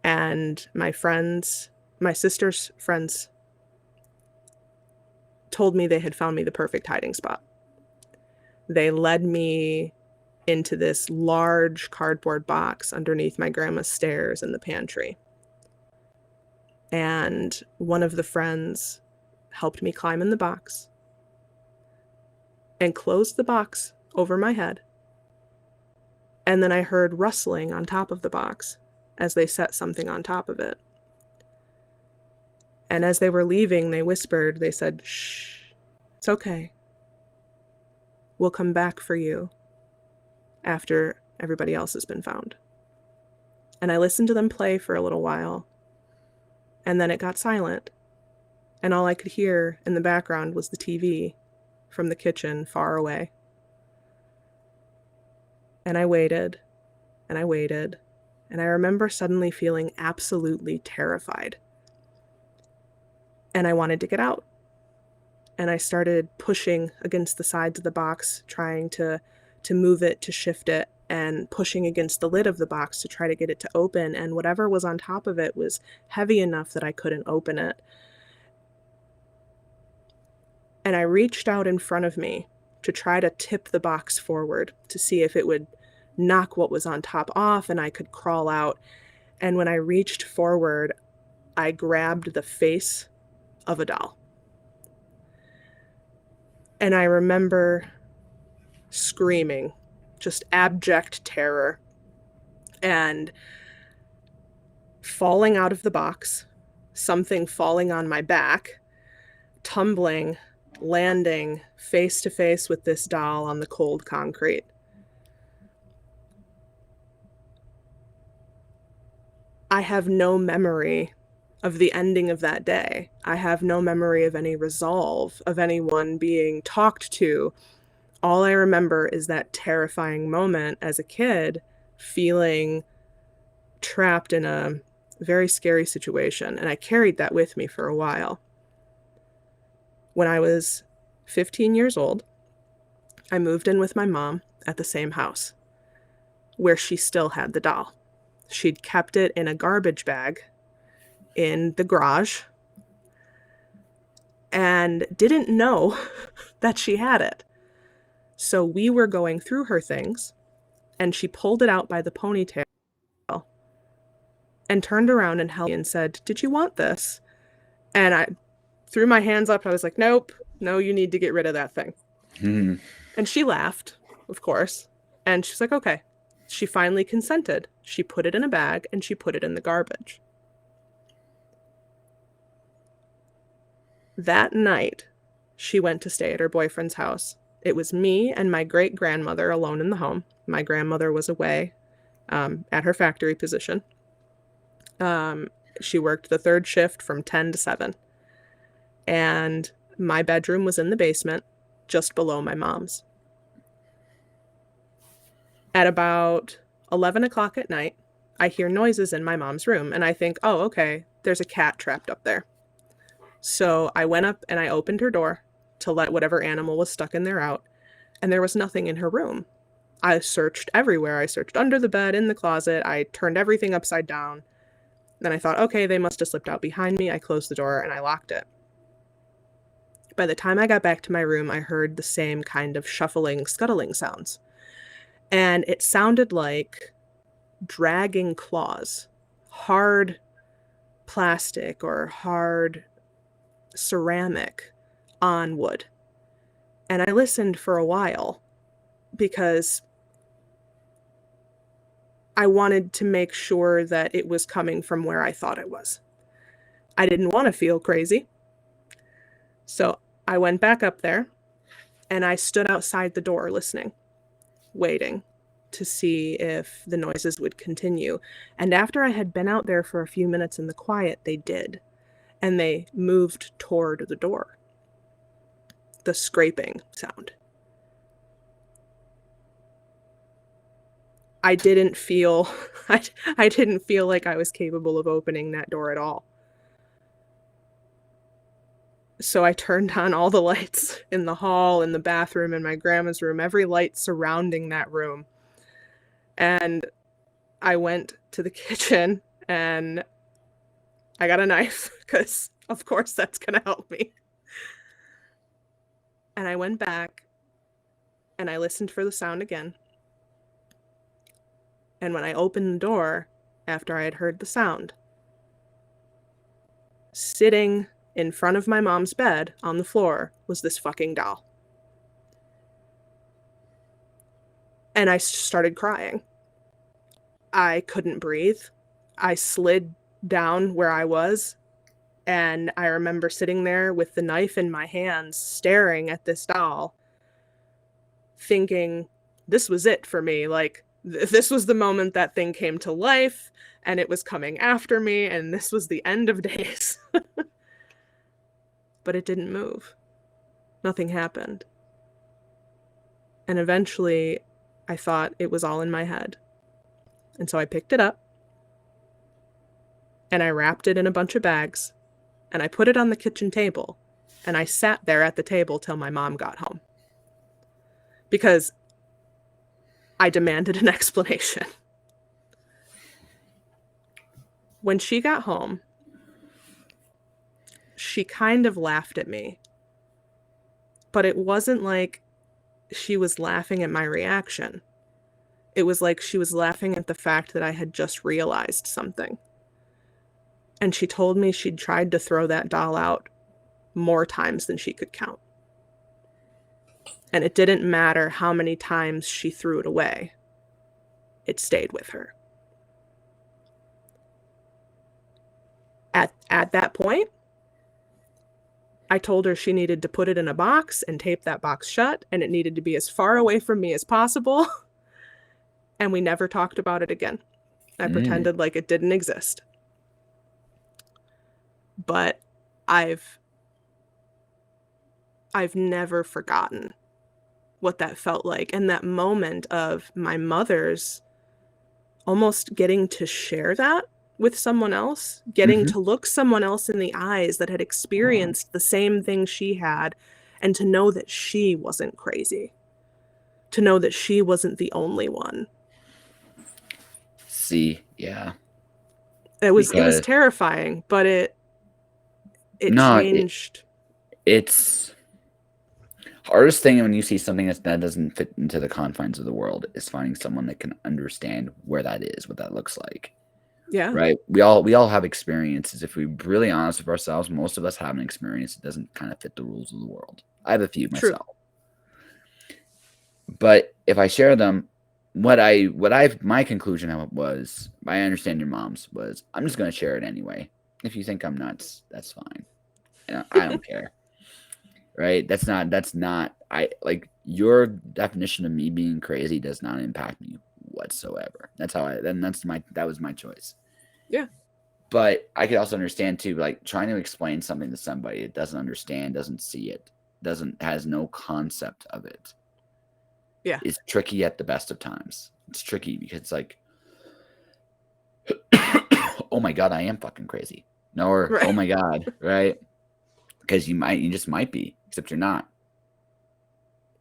And my sister's friends told me they had found me the perfect hiding spot. They led me into this large cardboard box underneath my grandma's stairs in the pantry. And one of the friends helped me climb in the box and closed the box over my head. And then I heard rustling on top of the box as they set something on top of it. And as they were leaving, they whispered, they said, "Shh, it's okay. We'll come back for you after everybody else has been found." And I listened to them play for a little while, and then it got silent, and all I could hear in the background was the TV from the kitchen far away. And I waited, and I waited, and I remember suddenly feeling absolutely terrified. and I wanted to get out. And I started pushing against the sides of the box, trying to move it, to shift it, and pushing against the lid of the box to try to get it to open. And whatever was on top of it was heavy enough that I couldn't open it. And I reached out in front of me to try to tip the box forward to see if it would knock what was on top off and I could crawl out. And when I reached forward, I grabbed the face of a doll. And I remember screaming, just abject terror, and falling out of the box, something falling on my back, tumbling, landing face to face with this doll on the cold concrete. I have no memory of the ending of that day. I have no memory of any resolve, of anyone being talked to. All I remember is that terrifying moment as a kid, feeling trapped in a very scary situation. And I carried that with me for a while. When I was 15 years old, I moved in with my mom at the same house, where she still had the doll. She'd kept it in a garbage bag in the garage and didn't know that she had it. So we were going through her things, and she pulled it out by the ponytail and turned around and held me and said, "Did you want this?" And I threw my hands up. I was like, "Nope, no, you need to get rid of that thing." And she laughed, of course. And she's like, "Okay." She finally consented. She put it in a bag and she put it in the garbage. That night, she went to stay at her boyfriend's house. It was me and my great-grandmother alone in the home. My grandmother was away at her factory position. She worked the third shift from 10 to 7. And my bedroom was in the basement, just below my mom's. At about 11 o'clock at night, I hear noises in my mom's room, and I think, oh, okay, there's a cat trapped up there. So I went up and I opened her door to let whatever animal was stuck in there out, and there was nothing in her room. I searched everywhere. I searched under the bed, in the closet. I turned everything upside down. Then I thought, okay, they must have slipped out behind me. I closed the door and I locked it. By the time I got back to my room, I heard the same kind of shuffling, scuttling sounds. And it sounded like dragging claws, hard plastic or hard ceramic on wood. And I listened for a while because I wanted to make sure that it was coming from where I thought it was. I didn't want to feel crazy. So I went back up there and I stood outside the door listening, waiting to see if the noises would continue. And after I had been out there for a few minutes in the quiet, they did. And they moved toward the door. The scraping sound. I didn't feel like I was capable of opening that door at all. So I turned on all the lights in the hall, in the bathroom, in my grandma's room, every light surrounding that room. And I went to the kitchen and I got a knife because, of course, that's going to help me. And I went back and I listened for the sound again. And when I opened the door, after I had heard the sound, sitting in front of my mom's bed on the floor was this fucking doll. And I started crying. I couldn't breathe. I slid down where I was, and I remember sitting there with the knife in my hands, staring at this doll, thinking this was it for me. Like, this was the moment that thing came to life, and it was coming after me, and this was the end of days. But it didn't move. Nothing happened. And eventually, I thought it was all in my head. And so I picked it up, and I wrapped it in a bunch of bags, and I put it on the kitchen table, and I sat there at the table till my mom got home. Because I demanded an explanation. When she got home, she kind of laughed at me. But it wasn't like she was laughing at my reaction. It was like she was laughing at the fact that I had just realized something. And she told me she'd tried to throw that doll out more times than she could count. And it didn't matter how many times she threw it away. It stayed with her. At that point, I told her she needed to put it in a box and tape that box shut, and it needed to be as far away from me as possible. And we never talked about it again. I pretended like it didn't exist. But I've never forgotten what that felt like. And that moment of my mother's almost getting to share that with someone else, getting to look someone else in the eyes that had experienced the same thing she had, and to know that she wasn't crazy, to know that she wasn't the only one. See, yeah. It was terrifying, but it changed. It's hardest thing when you see something that doesn't fit into the confines of the world is finding someone that can understand where that is, what that looks like. Yeah. Right. We all have experiences. If we're really honest with ourselves, most of us have an experience that doesn't kind of fit the rules of the world. I have a few myself. But if I share them, my conclusion of it was, I understand your mom's was, I'm just going to share it anyway. If you think I'm nuts, that's fine. I don't care. Right. That's not, your definition of me being crazy does not impact me whatsoever. That was my choice. Yeah. But I could also understand too, like trying to explain something to somebody that doesn't understand, doesn't see it, has no concept of it. Yeah. It's tricky at the best of times. It's tricky because it's like, oh my God, I am fucking crazy. No, or oh my God, right? Because you just might be, except you're not.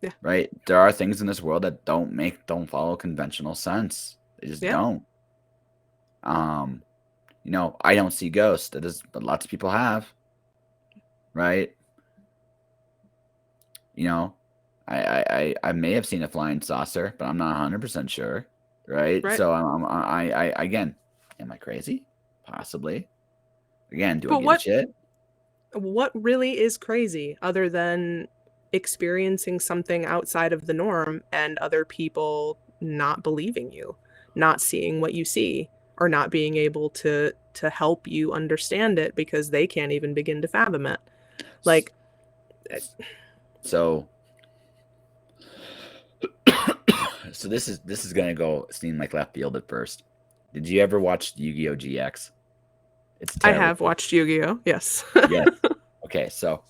Yeah. Right. There are things in this world that don't follow conventional sense. They just don't. I don't see ghosts. But lots of people have. Right. I may have seen a flying saucer, but I'm not 100% sure. Right. So I again, am I crazy? Possibly. Again, do I give a shit? What really is crazy other than experiencing something outside of the norm and other people not believing you, not seeing what you see, or not being able to help you understand it because they can't even begin to fathom it. Like, so this is gonna seem like left field at first. Did you ever watch Yu-Gi-Oh! GX? It's terrible. I have watched Yu-Gi-Oh! Yes. Yes. Okay, so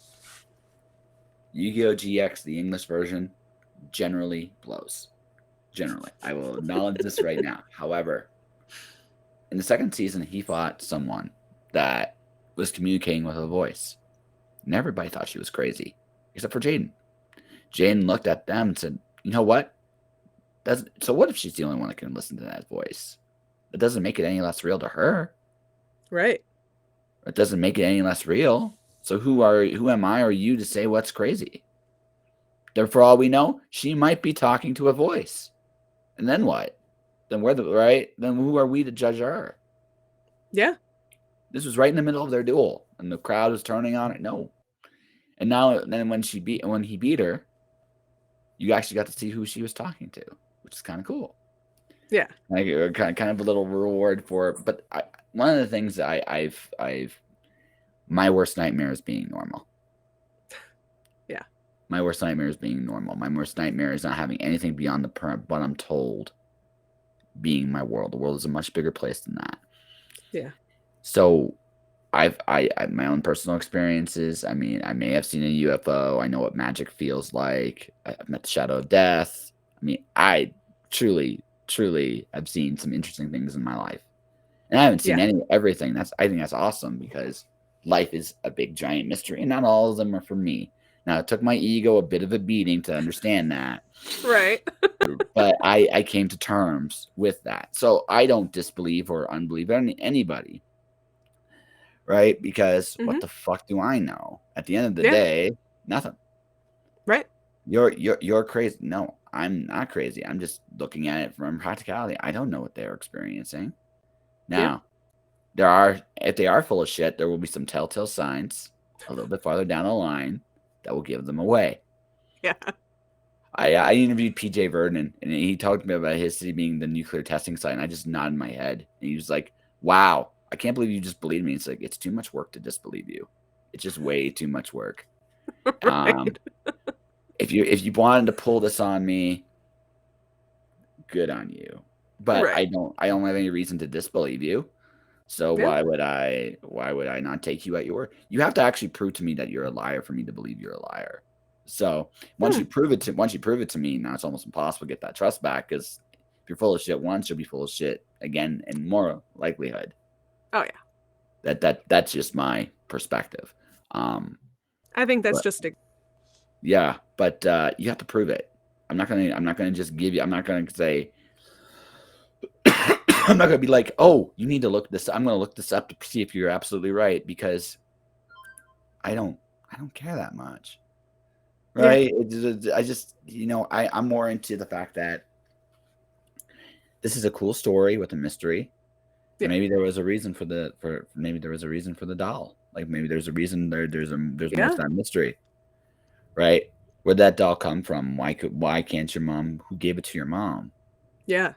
Yu-Gi-Oh! GX, the English version, generally blows. Generally. I will acknowledge this right now. However, in the second season, he fought someone that was communicating with a voice. And everybody thought she was crazy, except for Jaden. Jaden looked at them and said, you know what? So what if she's the only one that can listen to that voice? It doesn't make it any less real to her. Right. It doesn't make it any less real. So who am I or you to say what's crazy? For all we know, she might be talking to a voice. And then what? Then then who are we to judge her? Yeah. This was right in the middle of their duel, and the crowd was turning on it. No. And then when he beat her, you actually got to see who she was talking to, which is kind of cool. Yeah. Like kind of a little reward for it. But one of the things that I've my worst nightmare is being normal. Yeah. My worst nightmare is being normal. My worst nightmare is not having anything beyond what I'm told being my world. The world is a much bigger place than that. Yeah. So I my own personal experiences. I mean, I may have seen a UFO. I know what magic feels like. I've met the shadow of death. I mean, I truly have seen some interesting things in my life. And I haven't seen everything. I think that's awesome because life is a big giant mystery, and not all of them are for me. Now, it took my ego a bit of a beating to understand that. Right. But I came to terms with that. So I don't disbelieve or unbelieve anybody, right? Because what the fuck do I know? At the end of the day, nothing. Right. You're crazy. No, I'm not crazy. I'm just looking at it from practicality. I don't know what they're experiencing. Now, if they are full of shit, there will be some telltale signs a little bit farther down the line that will give them away. Yeah. I interviewed PJ Vernon, and he talked to me about his city being the nuclear testing site, and I just nodded my head. And he was like, wow, I can't believe you just believed me. It's like, it's too much work to disbelieve you. It's just way too much work. Right. If you wanted to pull this on me, good on you. But I don't have any reason to disbelieve you. So why would I not take you at your word? You have to actually prove to me that you're a liar for me to believe you're a liar. So once you prove it to me, now it's almost impossible to get that trust back, because if you're full of shit once, you'll be full of shit again, in more likelihood. Oh yeah. That's just my perspective. I think that's just but you have to prove it. I'm not gonna just give you. I'm not gonna say. I'm not gonna be like, oh, you need to look this. I'm gonna look this up to see if you're absolutely right, because I don't care that much. Right? Yeah. I just, I'm more into the fact that this is a cool story with a mystery. Yeah. Maybe there was a reason for the doll. Like maybe there's a reason there's more to that mystery. Right? Where'd that doll come from? Why can't your mom? Who gave it to your mom? Yeah.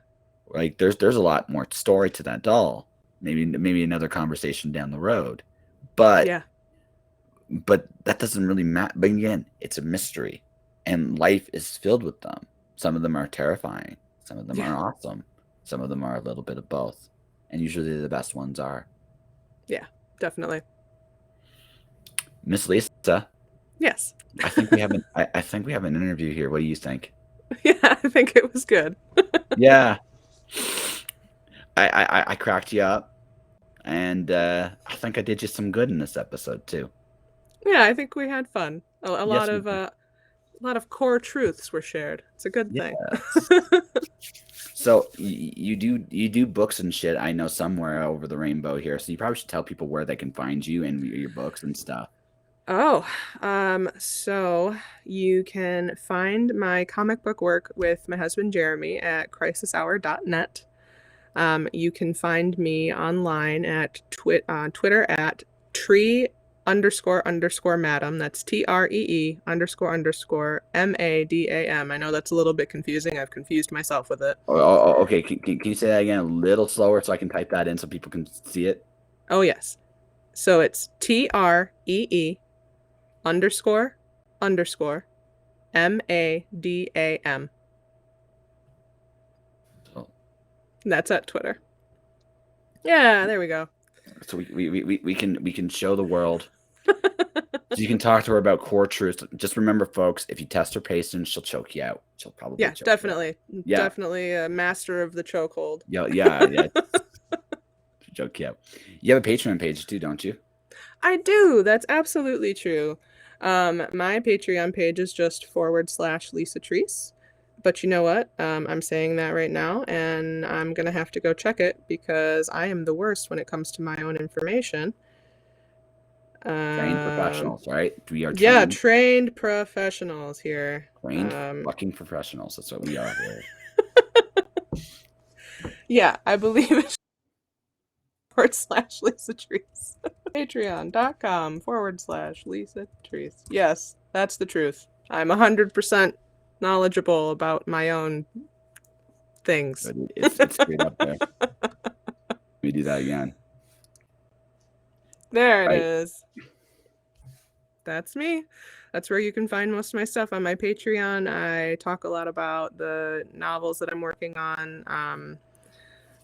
Like there's a lot more story to that doll. Maybe another conversation down the road. But that doesn't really matter. But again, it's a mystery, and life is filled with them. Some of them are terrifying. Some of them are awesome. Some of them are a little bit of both. And usually the best ones are. Yeah, definitely. Miss Lisa. Yes. I think we have an interview here. What do you think? Yeah, I think it was good. Yeah. I cracked you up, and I think I did you some good in this episode too. Yeah, I think we had fun. A lot of core truths were shared. It's a good thing. So you do books and shit, I know, somewhere over the rainbow here. So you probably should tell people where they can find you and your books and stuff. Oh, so you can find my comic book work with my husband Jeremy at crisishour.net. You can find me online at Twitter at tree__madam. That's TREE__MADAM. I know that's a little bit confusing. I've confused myself with it. Oh, okay. Can you say that again a little slower so I can type that in so people can see it? Oh, yes. So it's TREE__MADAM. Oh. That's at Twitter. Yeah, there we go. So we can show the world. So you can talk to her about core truths. Just remember, folks, if you test her patience, she'll choke you out. She'll probably choke definitely. You out. Yeah, definitely a master of the chokehold. Yeah. Choke you out. You have a Patreon page too, don't you? I do. That's absolutely true. My Patreon page is just /Lisa Treece. But you know what? I'm saying that right now, and I'm going to have to go check it because I am the worst when it comes to my own information. Trained professionals, right? We are trained. Yeah, trained professionals here. Trained fucking professionals. That's what we are here. Yeah, I believe it's /Lisa Treece. Patreon.com/Lisa Treece. Yes, that's the truth. I'm 100% knowledgeable about my own things. It's straight up there. Let me do that again. There it is. That's me. That's where you can find most of my stuff on my Patreon. I talk a lot about the novels that I'm working on.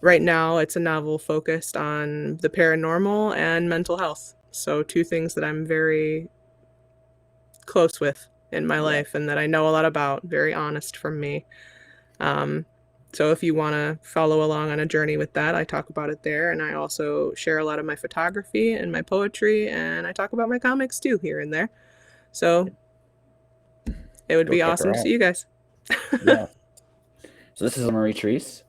Right now, it's a novel focused on the paranormal and mental health. So 2 things that I'm very close with in my life and that I know a lot about. Very honest from me. So if you want to follow along on a journey with that, I talk about it there. And I also share a lot of my photography and my poetry, and I talk about my comics too here and there. So it would Go be check awesome her to out. see you guys. Yeah. So this is Marie Treece.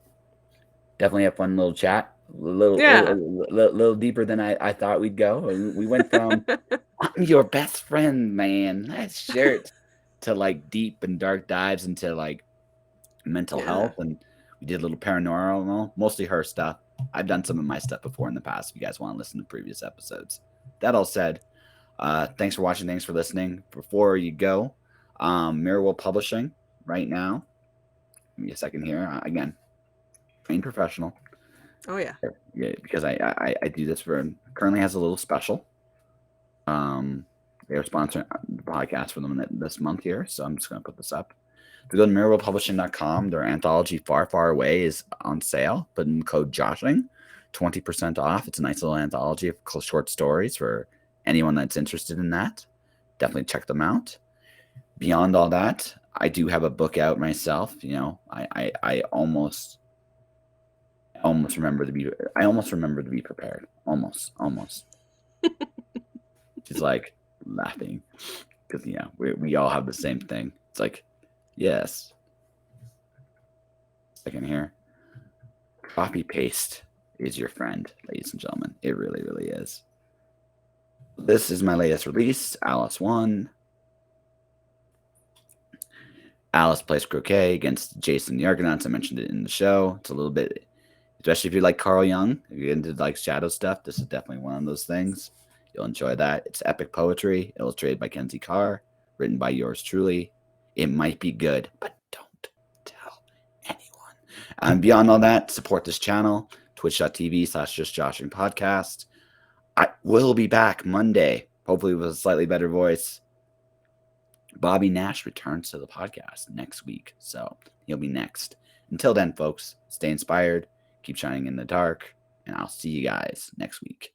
Definitely a fun little chat. Little deeper than I thought we'd go. We went from I'm your best friend, man. Nice shirt. To like deep and dark dives into like mental health, and we did a little paranormal, mostly her stuff. I've done some of my stuff before in the past. If you guys want to listen to previous episodes. That all said, thanks for watching. Thanks for listening. Before you go, Mirror Publishing right now. Give me a second here. Again, trained professional. Oh yeah. Yeah, because I do this for currently has a little special. They're sponsoring the podcast for them this month here, so I'm just gonna put this up. If you go to mirrorpublishing.com, their anthology Far Far Away is on sale. Put in code Joshing, 20% off. It's a nice little anthology of short stories for anyone that's interested in that. Definitely check them out. Beyond all that, I do have a book out myself. You know, I almost remember to be prepared. Almost. She's like laughing because we all have the same thing. It's like, yes. I can hear. Copy paste is your friend, ladies and gentlemen. It really, really is. This is my latest release, Alice 1. Alice plays croquet against Jason the Argonauts. I mentioned it in the show. It's a little bit, especially if you like Carl Jung, if you're into like shadow stuff, this is definitely one of those things. You'll enjoy that. It's epic poetry, illustrated by Kenzie Carr, written by yours truly. It might be good, but don't tell anyone. And beyond all that, support this channel, twitch.tv/justjoshingpodcast. I will be back Monday, hopefully with a slightly better voice. Bobby Nash returns to the podcast next week, so he'll be next. Until then, folks, stay inspired, keep shining in the dark, and I'll see you guys next week.